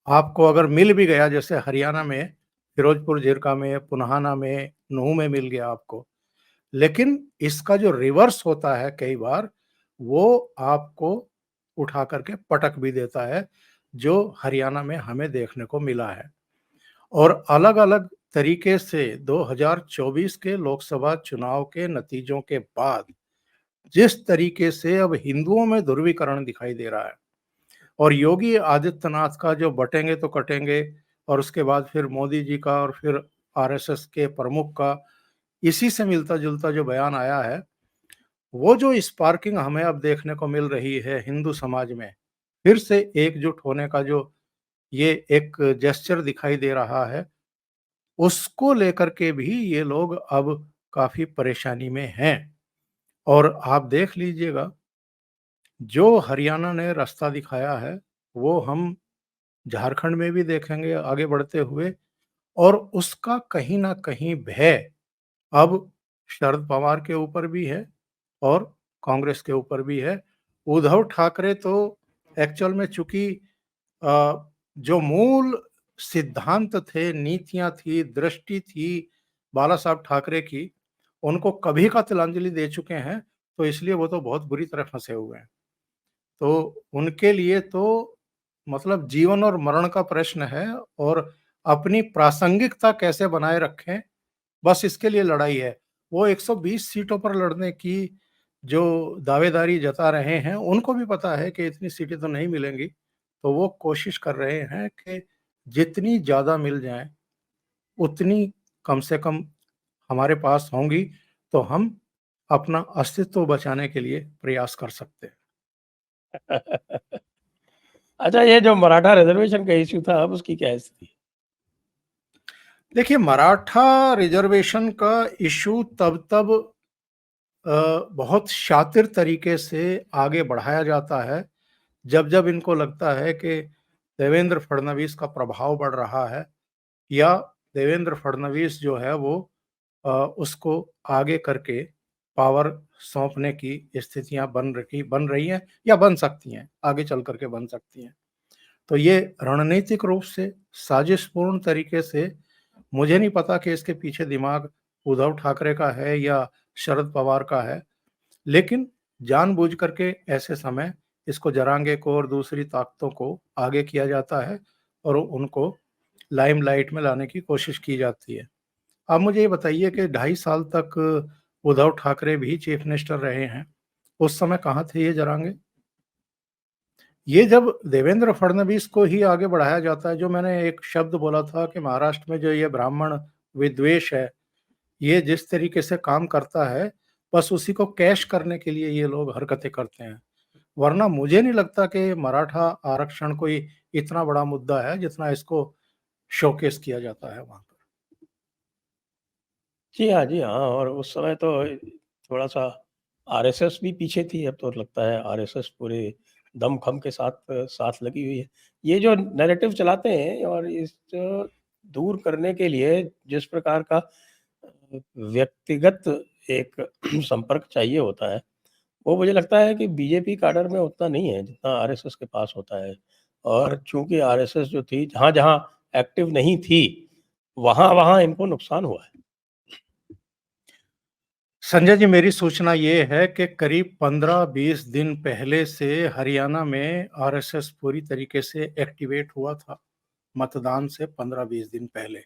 आपको अगर मिल भी गया जैसे हरियाणा में, फिरोजपुर जिरका में, पुन्हाना में, नूंह में मिल गया आपको। लेकिन इसका जो रिवर्स होता है कई बार, वो आपको उठा करके पटक भी देता है, जो हरियाणा में हमें देखने को मिला है। और अलग-अलग तरीके से 2024 के लोकसभा चुनाव के नतीजों के बाद जिस तरीके से अब हिंदुओं में ध्रुवीकरण दिखाई दे रहा है और योगी आदित्यनाथ का जो बटेंगे तो कटेंगे और उसके बाद फिर मोदी जी का और फिर आरएसएस के प्रमुख का इसी से मिलता-जुलता जो बयान आया है, वो जो स्पार्किंग हमें अब देखने को मिल रही है हिंदू समाज में, फिर से एकजुट होने का जो ये एक जेस्चर दिखाई दे रहा है, उसको लेकर के भी ये लोग अब काफ़ी परेशानी में हैं। और आप देख लीजिएगा जो हरियाणा ने रास्ता दिखाया है, वो हम झारखंड में भी देखेंगे आगे बढ़ते हुए और उसका कहीं न कहीं भय अब शरद पवार के ऊपर भी है और कांग्रेस के ऊपर भी है। उद्धव ठाकरे तो एक्चुअल में चूँकि जो मूल सिद्धांत थे, नीतियाँ थी, दृष्टि थी बाला साहब ठाकरे की, उनको कभी का तिलांजलि दे चुके हैं, तो इसलिए वो तो बहुत बुरी तरह फँसे हुए हैं। तो उनके लिए तो मतलब जीवन और मरण का प्रश्न है और अपनी प्रासंगिकता कैसे बनाए रखें, बस इसके लिए लड़ाई है। वो 120 सीटों पर लड़ने की जो दावेदारी जता रहे हैं, उनको भी पता है कि इतनी सीटें तो नहीं मिलेंगी, तो वो कोशिश कर रहे हैं कि जितनी ज़्यादा मिल जाएँ, उतनी कम से कम हमारे पास होंगी, तो हम अपना अस्तित्व बचाने के लिए प्रयास कर सकते हैं। अच्छा, ये जो मराठा रिजर्वेशन का इश्यू था, अब उसकी क्या स्थिति है? देखिए, मराठा रिजर्वेशन का इशू तब बहुत शातिर तरीके से आगे बढ़ाया जाता है जब इनको लगता है कि देवेंद्र फडणवीस का प्रभाव बढ़ रहा है, या देवेंद्र फडणवीस जो है वो उसको आगे करके पावर सौंपने की स्थितियां बन रही हैं या बन सकती हैं, आगे चल करके बन सकती हैं। तो ये रणनीतिक रूप से साजिशपूर्ण तरीके से, मुझे नहीं पता कि इसके पीछे दिमाग उद्धव ठाकरे का है या शरद पवार का है, लेकिन जानबूझ करके ऐसे समय इसको जरांगे को और दूसरी ताकतों को आगे किया जाता है और उनको लाइमलाइट में लाने की कोशिश की जाती है। आप मुझे ये बताइए कि 2.5 साल तक उद्धव ठाकरे भी चीफ मिनिस्टर रहे हैं, उस समय कहाँ थे ये जरांगे? ये जब देवेंद्र फडणवीस को ही आगे बढ़ाया जाता है, जो मैंने एक शब्द बोला था कि महाराष्ट्र में जो ये ब्राह्मण विद्वेष है, ये जिस तरीके से काम करता है, बस उसी को कैश करने के लिए ये लोग हरकतें करते हैं। वरना मुझे नहीं लगता कि मराठा आरक्षण कोई इतना बड़ा मुद्दा है जितना इसको शोकेस किया जाता है वहाँ पर। जी हाँ, और उस समय तो थोड़ा-सा आरएसएस भी पीछे थी, अब तो लगता है आरएसएस पूरे दम-खम के साथ लगी हुई है। ये जो नैरेटिव चलाते हैं और इस दूर करने के लिए जिस प्रकार का व्यक्तिगत एक संपर्क चाहिए होता है, वो मुझे लगता है कि बीजेपी कैडर में उतना नहीं है, जितना आरएसएस के पास होता है। और चूँकि आरएसएस जो थी, जहाँ-जहाँ एक्टिव नहीं थी, वहाँ-वहाँ इनको नुकसान हुआ है। संजय जी, मेरी सूचना ये है कि करीब 15-20 दिन पहले से हरियाणा में आरएसएस पूरी तरीके से एक्टिवेट हुआ था, मतदान से 15-20 दिन पहले।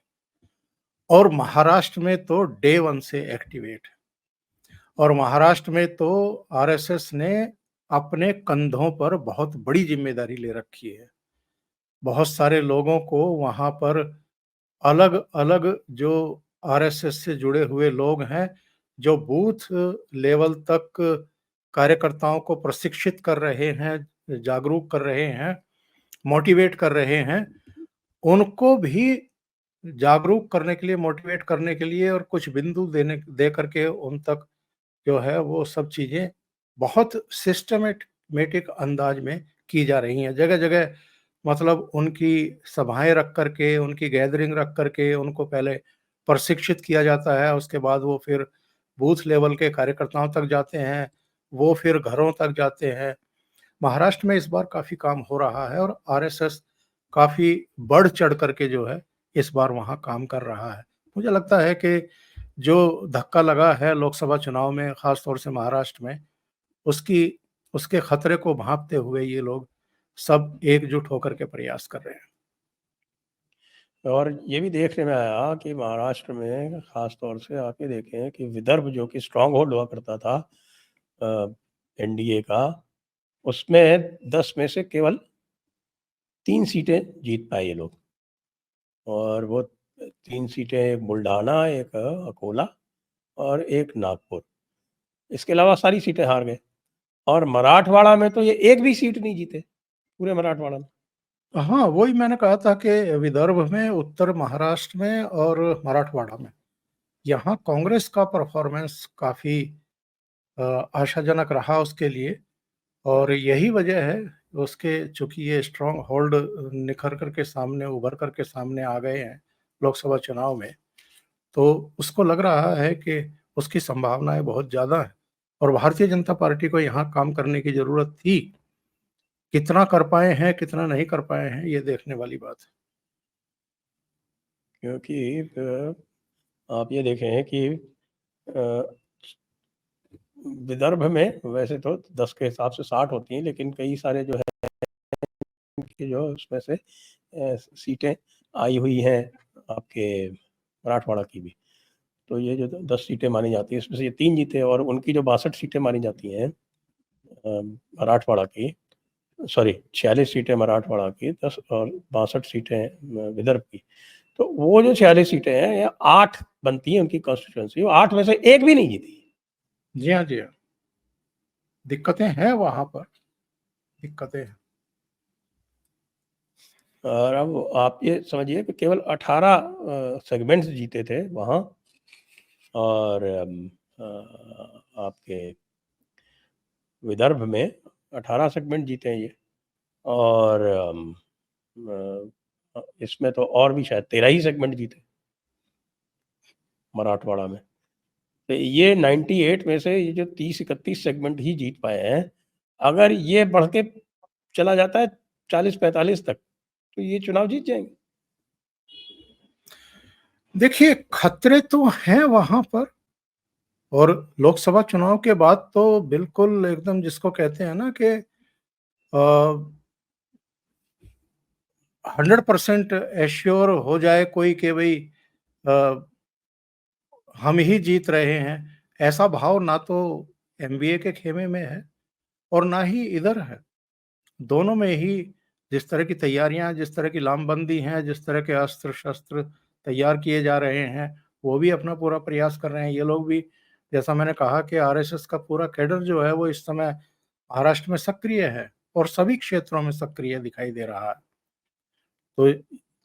और महाराष्ट्र में तो डे 1 से एक्टिवेट है। और महाराष्ट्र में तो आरएसएस ने अपने कंधों पर बहुत बड़ी ज़िम्मेदारी ले रखी है। बहुत सारे लोगों को वहाँ पर अलग-अलग जो आरएसएस से जुड़े हुए लोग हैं, जो बूथ लेवल तक कार्यकर्ताओं को प्रशिक्षित कर रहे हैं, जागरूक कर रहे हैं, मोटिवेट कर रहे हैं, उनको भी जागरूक करने के लिए, मोटिवेट करने के लिए और कुछ बिंदु दे करके उन तक जो है वो सब चीज़ें बहुत सिस्टमैटिक अंदाज में की जा रही हैं। जगह-जगह मतलब उनकी सभाएँ रख कर के, उनकी गैदरिंग रख कर के उनको पहले प्रशिक्षित किया जाता है, उसके बाद वो फिर बूथ लेवल के कार्यकर्ताओं तक जाते हैं, वो फिर घरों तक जाते हैं। महाराष्ट्र में इस बार काफ़ी काम हो रहा है और आरएसएस काफ़ी बढ़-चढ़ कर के जो है, इस बार वहाँ काम कर रहा है। मुझे लगता है कि जो धक्का लगा है लोकसभा चुनाव में, ख़ास तौर से महाराष्ट्र में, उसकी उसके खतरे को भांपते हुए ये लोग सब एकजुट होकर के प्रयास कर रहे हैं। और ये भी देखने में आया कि महाराष्ट्र में ख़ास तौर से आपने देखें कि विदर्भ जो कि स्ट्रॉन्ग होल्ड हुआ करता था एनडीए का, उसमें 10 में से केवल 3 सीटें जीत पाए ये लोग। और वो 3 सीटें, एक बुल्ढाना, एक अकोला और एक नागपुर। इसके अलावा सारी सीटें हार गए। और मराठवाड़ा में तो ये एक भी सीट नहीं जीते, पूरे मराठवाड़ा में। हाँ, वही मैंने कहा था कि विदर्भ में, उत्तर महाराष्ट्र में और मराठवाड़ा में, यहाँ कांग्रेस का परफ़ॉर्मेंस काफ़ी आशाजनक रहा उसके लिए। और यही वजह है उसके, चूँकि ये स्ट्रॉन्ग होल्ड निखर कर के सामने, उभर कर के सामने आ गए हैं लोकसभा चुनाव में, तो उसको लग रहा है कि उसकी संभावनाएँ बहुत ज़्यादा हैं और भारतीय जनता पार्टी को यहाँ काम करने की ज़रूरत थी। कितना कर पाए हैं, कितना नहीं कर पाए हैं, ये देखने वाली बात है। क्योंकि आप ये देखें कि अ, विदर्भ में वैसे तो 10 के हिसाब से 60 होती हैं, लेकिन कई सारे जो है कि जो उसमें से सीटें आई हुई हैं आपके मराठवाड़ा की भी। तो ये जो 10 सीटें मानी जाती हैं, इसमें से ये 3 जीते और उनकी जो 62 सीटें मानी जाती हैं मराठवाड़ा की, सॉरी 46 सीटें मराठवाड़ा की, 10 और 62 सीटें विदर्भ की। तो वो जो 46 सीटें हैं, ये 8 बनती हैं उनकी कॉन्स्टिट्यूएंसी, वो 8 में से 1 भी नहीं जीती। जी हाँ, जी हाँ। दिक्कतें हैं वहाँ पर, दिक्कतें हैं। और अब आप ये समझिए कि केवल 18 सेगमेंट्स जीते थे वहाँ, और आपके विदर्भ में 18 सेगमेंट जीते हैं ये, और इसमें तो और भी शायद 13 ही सेगमेंट जीते मराठवाड़ा में। तो ये 98 में से ये जो 30-31 सेगमेंट ही जीत पाए हैं, अगर ये बढ़ के चला जाता है 40-45 तक, तो ये चुनाव जीत जाएंगे। देखिए, खतरे तो हैं वहां पर, और लोकसभा चुनाव के बाद तो बिल्कुल एकदम जिसको कहते हैं ना कि 100% एश्योर हो जाए कोई कि भाई हम ही जीत रहे हैं, ऐसा भाव ना तो एमबीए के खेमे में है और ना ही इधर है। दोनों में ही जिस तरह की तैयारियां, जिस तरह की लामबंदी हैं, जिस तरह के अस्त्र शस्त्र तैयार किए जा रहे हैं, वो भी अपना पूरा प्रयास कर रहे हैं। ये लोग भी, जैसा मैंने कहा कि आरएसएस का पूरा कैडर जो है वो इस समय महाराष्ट्र में सक्रिय है और सभी क्षेत्रों में सक्रिय दिखाई दे रहा है। तो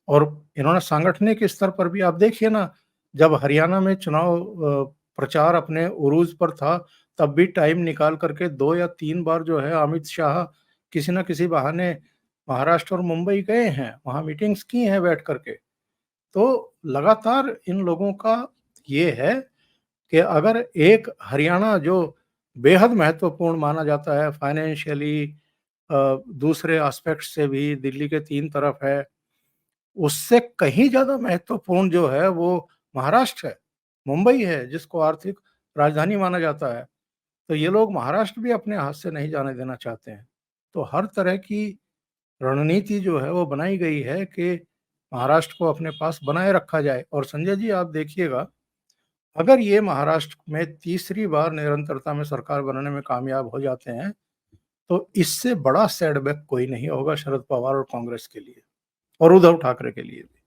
और इन्होंने सांगठनिक स्तर पर भी आप देखिए ना, जब हरियाणा में चुनाव प्रचार अपने उरूज पर था, तब भी टाइम निकाल करके 2 या 3 बार जो है अमित शाह किसी न किसी बहाने महाराष्ट्र और मुंबई गए हैं, वहाँ मीटिंग्स की हैं बैठ करके। तो लगातार इन लोगों का ये है कि अगर एक हरियाणा जो बेहद महत्वपूर्ण माना जाता है फाइनेंशियली, दूसरे एस्पेक्ट से भी दिल्ली के 3 तरफ है, उससे कहीं ज़्यादा महत्वपूर्ण जो है वो महाराष्ट्र है, मुंबई है जिसको आर्थिक राजधानी माना जाता है। तो ये लोग महाराष्ट्र भी अपने हाथ से नहीं जाने देना चाहते हैं। तो हर तरह की रणनीति जो है वो बनाई गई है कि महाराष्ट्र को अपने पास बनाए रखा जाए। और संजय जी आप देखिएगा, अगर ये महाराष्ट्र में तीसरी बार निरंतरता में सरकार बनाने में कामयाब हो जाते हैं, तो इससे बड़ा सेटबैक कोई नहीं होगा शरद पवार और कांग्रेस के लिए और उद्धव ठाकरे के लिए भी।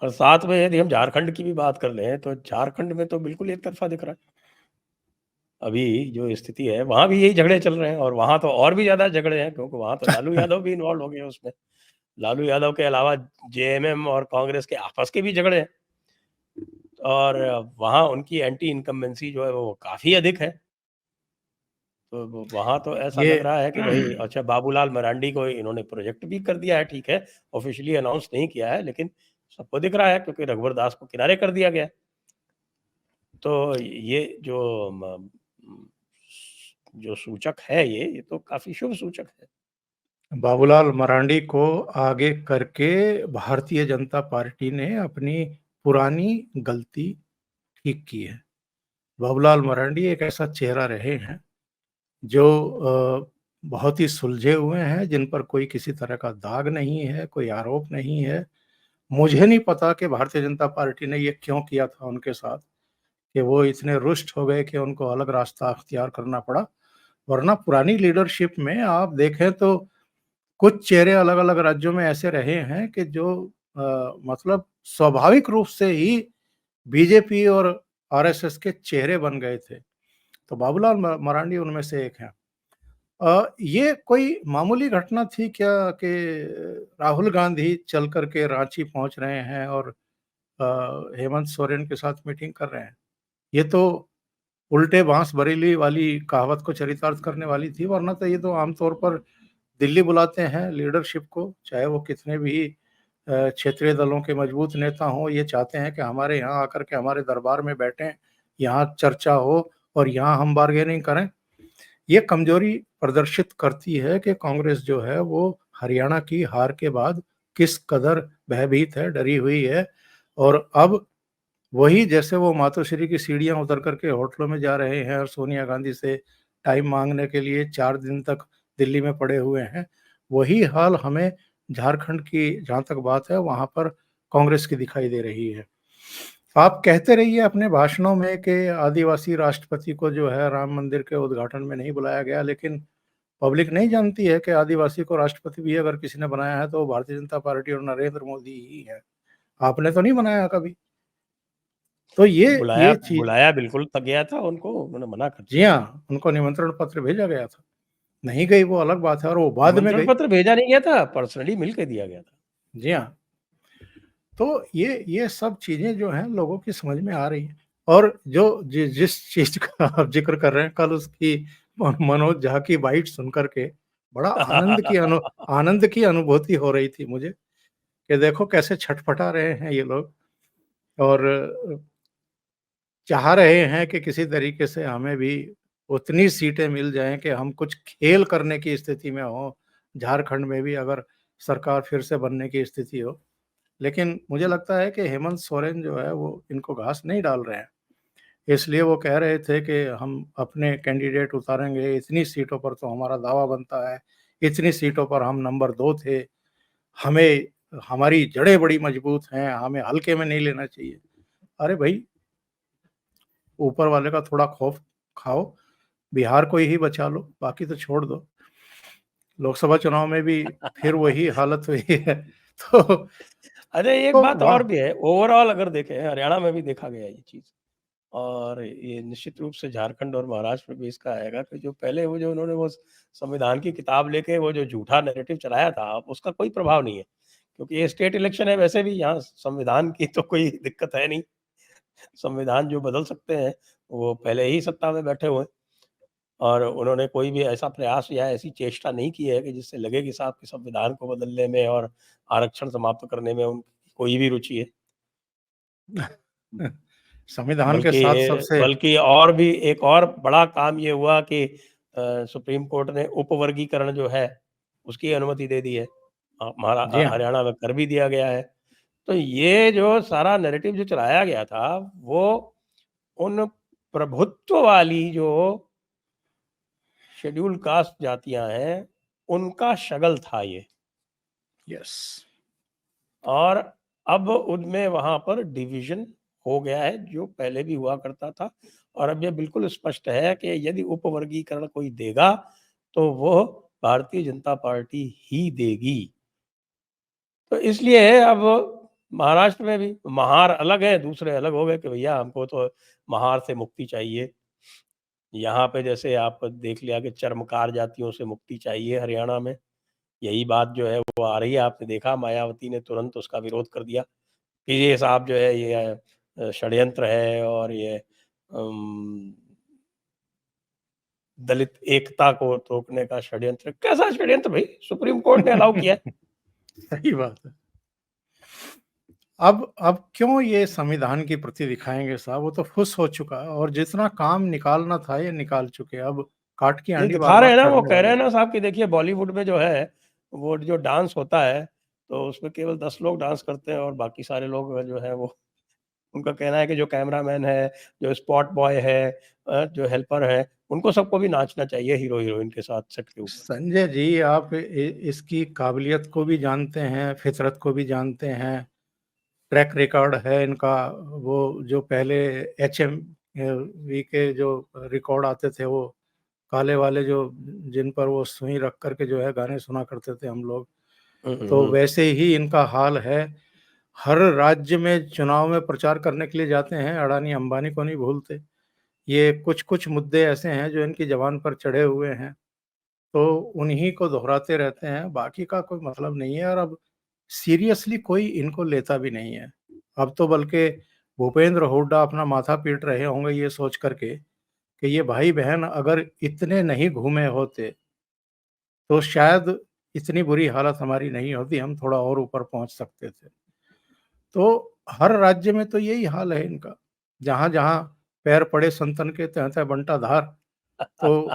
और साथ में यदि हम झारखंड की भी बात कर लें, तो झारखंड में तो बिल्कुल एक तरफा दिख रहा है। अभी जो स्थिति है वहाँ भी यही झगड़े चल रहे हैं, और वहाँ तो और भी ज़्यादा झगड़े हैं, क्योंकि वहाँ तो लालू यादव भी इन्वॉल्व हो गए हैं उसमें। लालू यादव के अलावा जेएमएम और कांग्रेस के आपस के भी झगड़े हैं, और वहाँ उनकी एंटी इनकम्बेंसी जो है वो काफ़ी अधिक है। तो वहाँ तो ऐसा ये लग रहा है कि भाई अच्छा, बाबूलाल मरांडी को इन्होंने प्रोजेक्ट भी कर दिया है, ठीक है, ऑफिशियली अनाउंस नहीं किया है, लेकिन सबको दिख रहा है क्योंकि रघुवर दास को किनारे कर दिया गया है। तो ये जो सूचक है, ये तो काफ़ी शुभ सूचक है। बाबूलाल मरांडी को आगे करके भारतीय जनता पार्टी ने अपनी पुरानी गलती ठीक की है। बाबूलाल मरांडी एक ऐसा चेहरा रहे हैं जो बहुत ही सुलझे हुए हैं, जिन पर कोई किसी तरह का दाग नहीं है, कोई आरोप नहीं है। मुझे नहीं पता कि भारतीय जनता पार्टी ने ये क्यों किया था उनके साथ, कि वो इतने रुष्ट हो गए कि उनको अलग रास्ता अख्तियार करना पड़ा। वरना पुरानी लीडरशिप में आप देखें तो कुछ चेहरे अलग-अलग राज्यों में ऐसे रहे हैं कि जो मतलब स्वाभाविक रूप से ही बीजेपी और आरएसएस के चेहरे बन गए थे। तो बाबूलाल मरांडी उनमें से एक हैं। ये कोई मामूली घटना थी क्या कि राहुल गांधी चल कर के रांची पहुंच रहे हैं और हेमंत सोरेन के साथ मीटिंग कर रहे हैं? ये तो उल्टे बांस बरेली वाली कहावत को चरितार्थ करने वाली थी, वरना तो ये तो आमतौर पर दिल्ली बुलाते हैं लीडरशिप को, चाहे वो कितने भी क्षेत्रीय दलों के मजबूत नेता हों, ये चाहते हैं कि हमारे यहाँ आकर के हमारे दरबार में बैठें, यहाँ चर्चा हो और यहाँ हम बार्गेनिंग करें। ये कमजोरी प्रदर्शित करती है कि कांग्रेस जो है वो हरियाणा की हार के बाद किस कदर भयभीत है, डरी हुई है। और अब वही जैसे वो मातोश्री की सीढ़ियां उतर करके होटलों में जा रहे हैं और सोनिया गांधी से टाइम मांगने के लिए 4 दिन तक दिल्ली में पड़े हुए हैं, वही हाल हमें झारखंड की जहां तक बात है वहां पर कांग्रेस की दिखाई दे रही है। आप कहते रहिए अपने भाषणों में कि आदिवासी राष्ट्रपति को जो है राम मंदिर के उद्घाटन में नहीं बुलाया गया, लेकिन पब्लिक नहीं जानती है कि आदिवासी को राष्ट्रपति भी अगर किसी ने बनाया है तो वो भारतीय जनता पार्टी और नरेंद्र मोदी ही है। आपने तो नहीं बनाया कभी। तो बुलाया ये चीज, बुलाया बिल्कुल तक गया था उनको, उन्होंने मना कर जी दिया। हाँ, उनको निमंत्रण पत्र भेजा गया था। नहीं गई वो अलग बात है, और वो बाद में निमंत्रण गई। पत्र भेजा नहीं गया था, पर्सनली मिल के दिया गया था। जी हाँ। तो ये सब चीजें जो हैं लोगों की समझ में आ रही है। और जिस चीज का आप जिक्र कर रहे हैं, कल उसकी मनोज झा की बाइट सुन करके बड़ा आनंद की अनुभूति हो रही थी मुझे, कि देखो कैसे छटपटा रहे हैं ये लोग, और चाह रहे हैं कि किसी तरीके से हमें भी उतनी सीटें मिल जाएं कि हम कुछ खेल करने की स्थिति में हो, झारखंड में भी अगर सरकार फिर से बनने की स्थिति हो। लेकिन मुझे लगता है कि हेमंत सोरेन जो है वो इनको घास नहीं डाल रहे हैं। इसलिए वो कह रहे थे कि हम अपने कैंडिडेट उतारेंगे, इतनी सीटों पर तो हमारा दावा बनता है, इतनी सीटों पर हम नंबर 2 थे, हमें हमारी जड़ें बड़ी मजबूत हैं, हमें हल्के में नहीं लेना चाहिए। अरे भाई, ऊपर वाले का थोड़ा खौफ खाओ, बिहार को ही बचा लो, बाकी तो छोड़ दो। लोकसभा चुनाव में भी फिर वही हालत हुई है। तो अरे एक तो बात वाह! और भी है, ओवरऑल अगर देखें हरियाणा में भी देखा गया ये चीज़, और ये निश्चित रूप से झारखंड और महाराष्ट्र में भी इसका आएगा कि जो पहले वो जो उन्होंने वो संविधान की किताब लेके वो जो झूठा नैरेटिव चलाया था, अब उसका कोई प्रभाव नहीं है। क्योंकि ये स्टेट इलेक्शन है, वैसे भी यहाँ संविधान की तो कोई दिक्कत है नहीं। संविधान जो बदल सकते हैं, वो पहले ही सत्ता में बैठे हुए हैं, और उन्होंने कोई भी ऐसा प्रयास या ऐसी चेष्टा नहीं की है कि जिससे लगे कि साहब कि संविधान को बदलने में और आरक्षण समाप्त करने में उनकी कोई भी रुचि है। संविधान के बल्कि साथ सबसे बल्कि और भी एक और बड़ा काम ये हुआ कि सुप्रीम कोर्ट ने उपवर्गीकरण जो है, उसकी अनुमति दे दी है। जी हाँ, हरियाणा में कर भी दिया गया है। तो ये जो सारा नैरेटिव जो चलाया गया था, वो उन प्रभुत्व वाली जो शेड्यूल कास्ट जातियाँ हैं, उनका शगल था ये। यस। और अब उनमें वहाँ पर डिवीज़न हो गया है, जो पहले भी हुआ करता था, और अब ये बिल्कुल स्पष्ट है कि यदि उपवर्गीकरण कोई देगा, तो वो भारतीय जनता पार्टी ही देगी। तो इसलिए अब महाराष्ट्र में भी महार अलग है, दूसरे अलग हो गए कि भैया हमको तो महार से मुक्ति चाहिए। यहाँ पे जैसे आप देख लिया कि चर्मकार जातियों से मुक्ति चाहिए हरियाणा में। यही बात जो है वो आ रही है, आपने देखा मायावती ने तुरंत उसका विरोध कर दिया कि ये साहब जो है ये षड्यंत्र है, और ये दलित एकता को रोकने का षड्यंत्र। कैसा षड्यंत्र भाई? सुप्रीम कोर्ट ने अलाउ किया है। सही बात है। अब क्यों ये संविधान की प्रति दिखाएँगे साहब, वो तो फुस हो चुका है, और जितना काम निकालना था ये निकाल चुके हैं। अब काठ की नहीं आंडी दिखा रहे बार-बार हैं ना, वो करने कह रहे वाले हैं नहीं। ना साहब कि देखिए बॉलीवुड में जो है, वो जो डांस होता है, तो उसमें केवल 10 लोग डांस करते हैं और बाकी सारे लोग जो है वो, उनका कहना है कि जो कैमरामैन है, जो स्पॉट बॉय है, जो हेल्पर है, उनको सबको भी नाचना चाहिए हीरो-हीरोइन के साथ सेट के ऊपर। संजय जी, आप इसकी काबिलियत को भी जानते हैं, फितरत को भी जानते हैं, ट्रैक रिकॉर्ड है इनका। वो जो पहले एचएम वी के जो रिकॉर्ड आते थे, वो काले वाले जो जिन पर वो सुई रख करके जो है गाने सुना करते थे हम लोग, हुँ, तो हुँ, वैसे ही इनका हाल है। हर राज्य में चुनाव में प्रचार करने के लिए जाते हैं, अडानी अंबानी को नहीं भूलते। ये कुछ-कुछ मुद्दे ऐसे हैं जो इनकी ज़बान पर चढ़े हुए हैं, तो उन्हीं को दोहराते रहते हैं, बाकी का कोई मतलब नहीं है। और अब सीरियसली कोई इनको लेता भी नहीं है। अब तो बल्कि भूपेंद्र हुड्डा अपना माथा पीट रहे होंगे ये सोच कर के कि ये भाई-बहन अगर इतने नहीं घूमे होते, तो शायद इतनी बुरी हालत हमारी नहीं होती, हम थोड़ा और ऊपर पहुँच सकते थे। तो हर राज्य में तो यही हाल है इनका। जहाँ-जहाँ पैर पड़े संतन के त्यों-त्यों बंटा धार। तो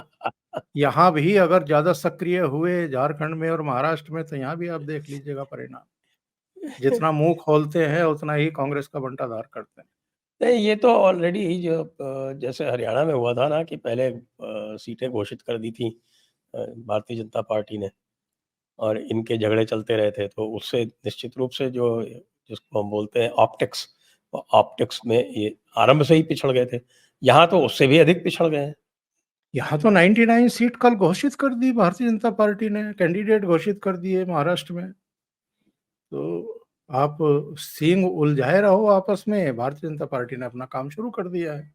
यहाँ भी अगर ज़्यादा सक्रिय हुए झारखंड में और महाराष्ट्र में, तो यहाँ भी आप देख लीजिएगा परिणाम। जितना मुँह खोलते हैं उतना ही कांग्रेस का बंटाधार करते हैं। नहीं, ये तो ऑलरेडी जो जैसे हरियाणा में हुआ था ना कि पहले सीटें घोषित कर दी थी भारतीय जनता पार्टी ने, और इनके झगड़े चलते रहे थे, तो उससे निश्चित रूप से जो जिसको हम बोलते हैं ऑप्टिक्स, ऑप्टिक्स में ये आरंभ से ही पिछड़ गए थे। यहाँ तो उससे भी अधिक पिछड़ गए हैं। यहाँ तो 99 सीट कल घोषित कर दी भारतीय जनता पार्टी ने, कैंडिडेट घोषित कर दिए महाराष्ट्र में। तो आप सींग उलझाए रहो आपस में, भारतीय जनता पार्टी ने अपना काम शुरू कर दिया है।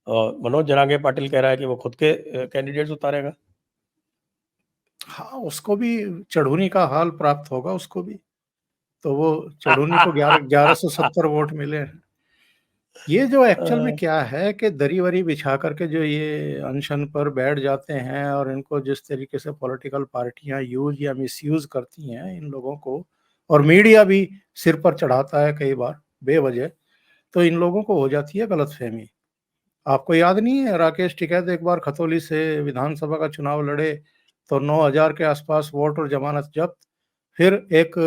और मनोज जरांगे पाटिल कह रहा है कि वो खुद के कैंडिडेट्स उतारेगा। हाँ, उसको भी चढ़ूनी का हाल प्राप्त होगा उसको भी। तो वो चढ़ूनी को 1170 वोट मिले हैं। ये जो एक्चुअल में क्या है कि दरी-वरी बिछा करके जो ये अनशन पर बैठ जाते हैं और इनको जिस तरीके से पॉलिटिकल पार्टियां यूज या मिसयूज करती हैं इन लोगों को, और मीडिया भी सिर पर चढ़ाता है कई बार बेवजह, तो इन लोगों को हो जाती है गलतफहमी। आपको याद नहीं है राकेश टिकैत एक बार खतौली से विधानसभा का चुनाव लड़े तो 9000 के आसपास वोट और जमानत जब्त। फिर एक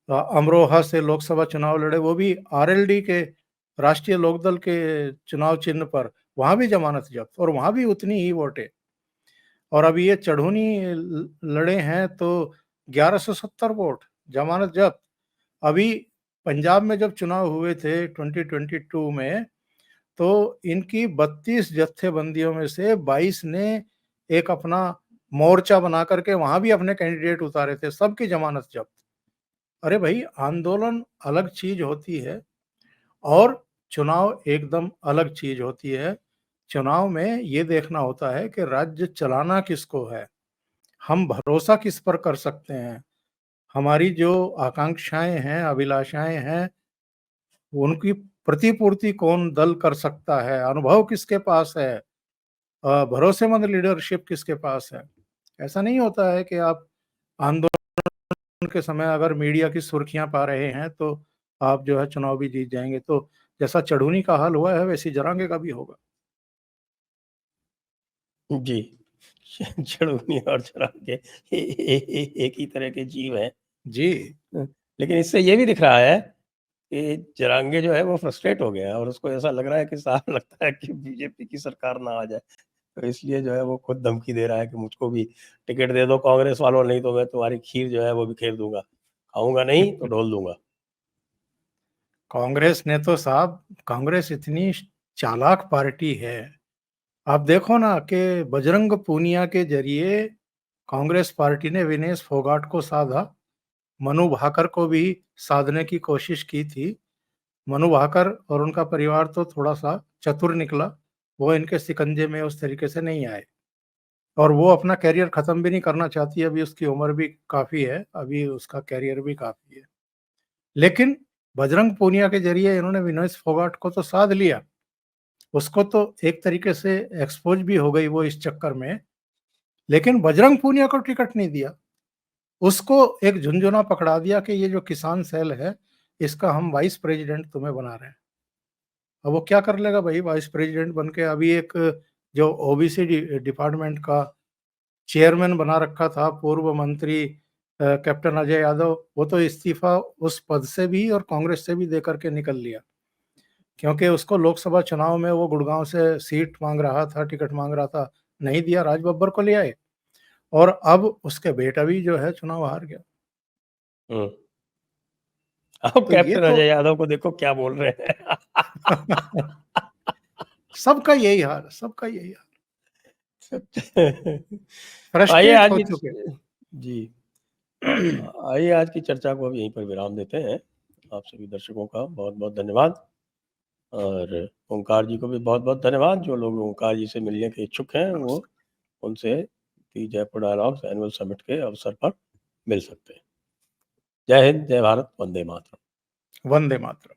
अमरोहा से लोकसभा चुनाव लड़े, वो भी आरएलडी के राष्ट्रीय लोकदल के चुनाव चिन्ह पर, वहां भी जमानत जब्त और वहां भी उतनी ही वोटें। और अभी ये चढ़ूनी लड़े हैं तो 1170 वोट, जमानत जब्त। अभी पंजाब में जब चुनाव हुए थे 2022 में, तो इनकी 32 जत्थेबंदियों में से 22 ने एक अपना मोर्चा बना करके वहां भी अपने कैंडिडेट उतारे थे, सबकी जमानत जब्त। अरे भाई, आंदोलन अलग चीज होती है और चुनाव एकदम अलग चीज होती है। चुनाव में ये देखना होता है कि राज्य चलाना किसको है, हम भरोसा किस पर कर सकते हैं, हमारी जो आकांक्षाएं हैं, अभिलाषाएं हैं, उनकी प्रतिपूर्ति कौन दल कर सकता है, अनुभव किसके पास है, भरोसेमंद लीडरशिप किसके पास है। ऐसा नहीं होता है कि आप आंदोलन के समय अगर मीडिया की सुर्खियां पा रहे हैं तो आप जो है चुनाव भी जीत जाएंगे। तो जैसा चढ़ूनी का हाल हुआ है वैसे जरांगे का भी होगा। जी, चढ़ूनी और जरांगे एक ही तरह के जीव हैं। जी, लेकिन इससे ये भी दिख रहा है कि जरांगे जो है वो फ्रस्ट्रेट हो गया है और उसको ऐसा लग रहा है कि साफ लगता है कि बीजेपी की सरकार ना आ जाए। तो इसलिए जो है वो खुद धमकी दे रहा है कि मुझको भी टिकट दे दो कांग्रेस वालों, नहीं तो मैं तुम्हारी खीर जो है वो बिखेर दूंगा, खाऊंगा नहीं तो ढोल दूंगा। कांग्रेस ने तो साहब, कांग्रेस इतनी चालाक पार्टी है। आप देखो ना कि बजरंग पूनिया के जरिए कांग्रेस पार्टी ने विनेश फोगाट को साधा, मनु भाकर को भी साधने की कोशिश की थी। मनु भाकर और उनका परिवार तो थोड़ा सा चतुर निकला, वो इनके शिकंजे में उस तरीके से नहीं आए और वो अपना कैरियर खत्म भी नहीं करना चाहती। अभी उसकी उम्र भी काफी है, अभी उसका कैरियर भी काफी है। लेकिन बजरंग पूनिया के जरिए इन्होंने विनेश फोगाट को तो साध लिया, उसको तो एक तरीके से एक्सपोज भी हो गई वो इस चक्कर में। लेकिन बजरंग पूनिया को टिकट नहीं दिया, उसको एक झुंझुना पकड़ा दिया कि ये जो किसान सेल है इसका हम वाइस प्रेसिडेंट तुम्हें बना रहे हैं। अब वो क्या कर लेगा भाई वाइस प्रेसिडेंट बन के। अभी एक जो ओबीसी डिपार्टमेंट का चेयरमैन बना रखा था पूर्व मंत्री कैप्टन अजय यादव, वो तो इस्तीफा उस पद से भी और कांग्रेस से भी दे करके निकल लिया, क्योंकि उसको लोकसभा चुनाव में वो गुड़गांव से सीट मांग रहा था, टिकट मांग रहा था, नहीं दिया, राज बब्बर को ले आए और अब उसके बेटा भी जो है चुनाव हार गया। अब तो ये कैप्टन तो अजय यादव को देखो क्या बोल रहे हैं। सबका यही हाल, सबका यही हाल, आइए फ्रस्ट्रेट आज हो की चुके। जी आइए आज की चर्चा को अब यहीं पर विराम देते हैं। आप सभी दर्शकों का बहुत बहुत धन्यवाद और ओंकार जी को भी बहुत बहुत धन्यवाद। जो लोग ओंकार जी से मिलने के इच्छुक हैं वो उनसे दी जयपुर डायलॉग्स एनुअल समिट के अवसर पर मिल सकते हैं। जय हिंद, जय भारत, वंदे मातरम। वंदे मातरम।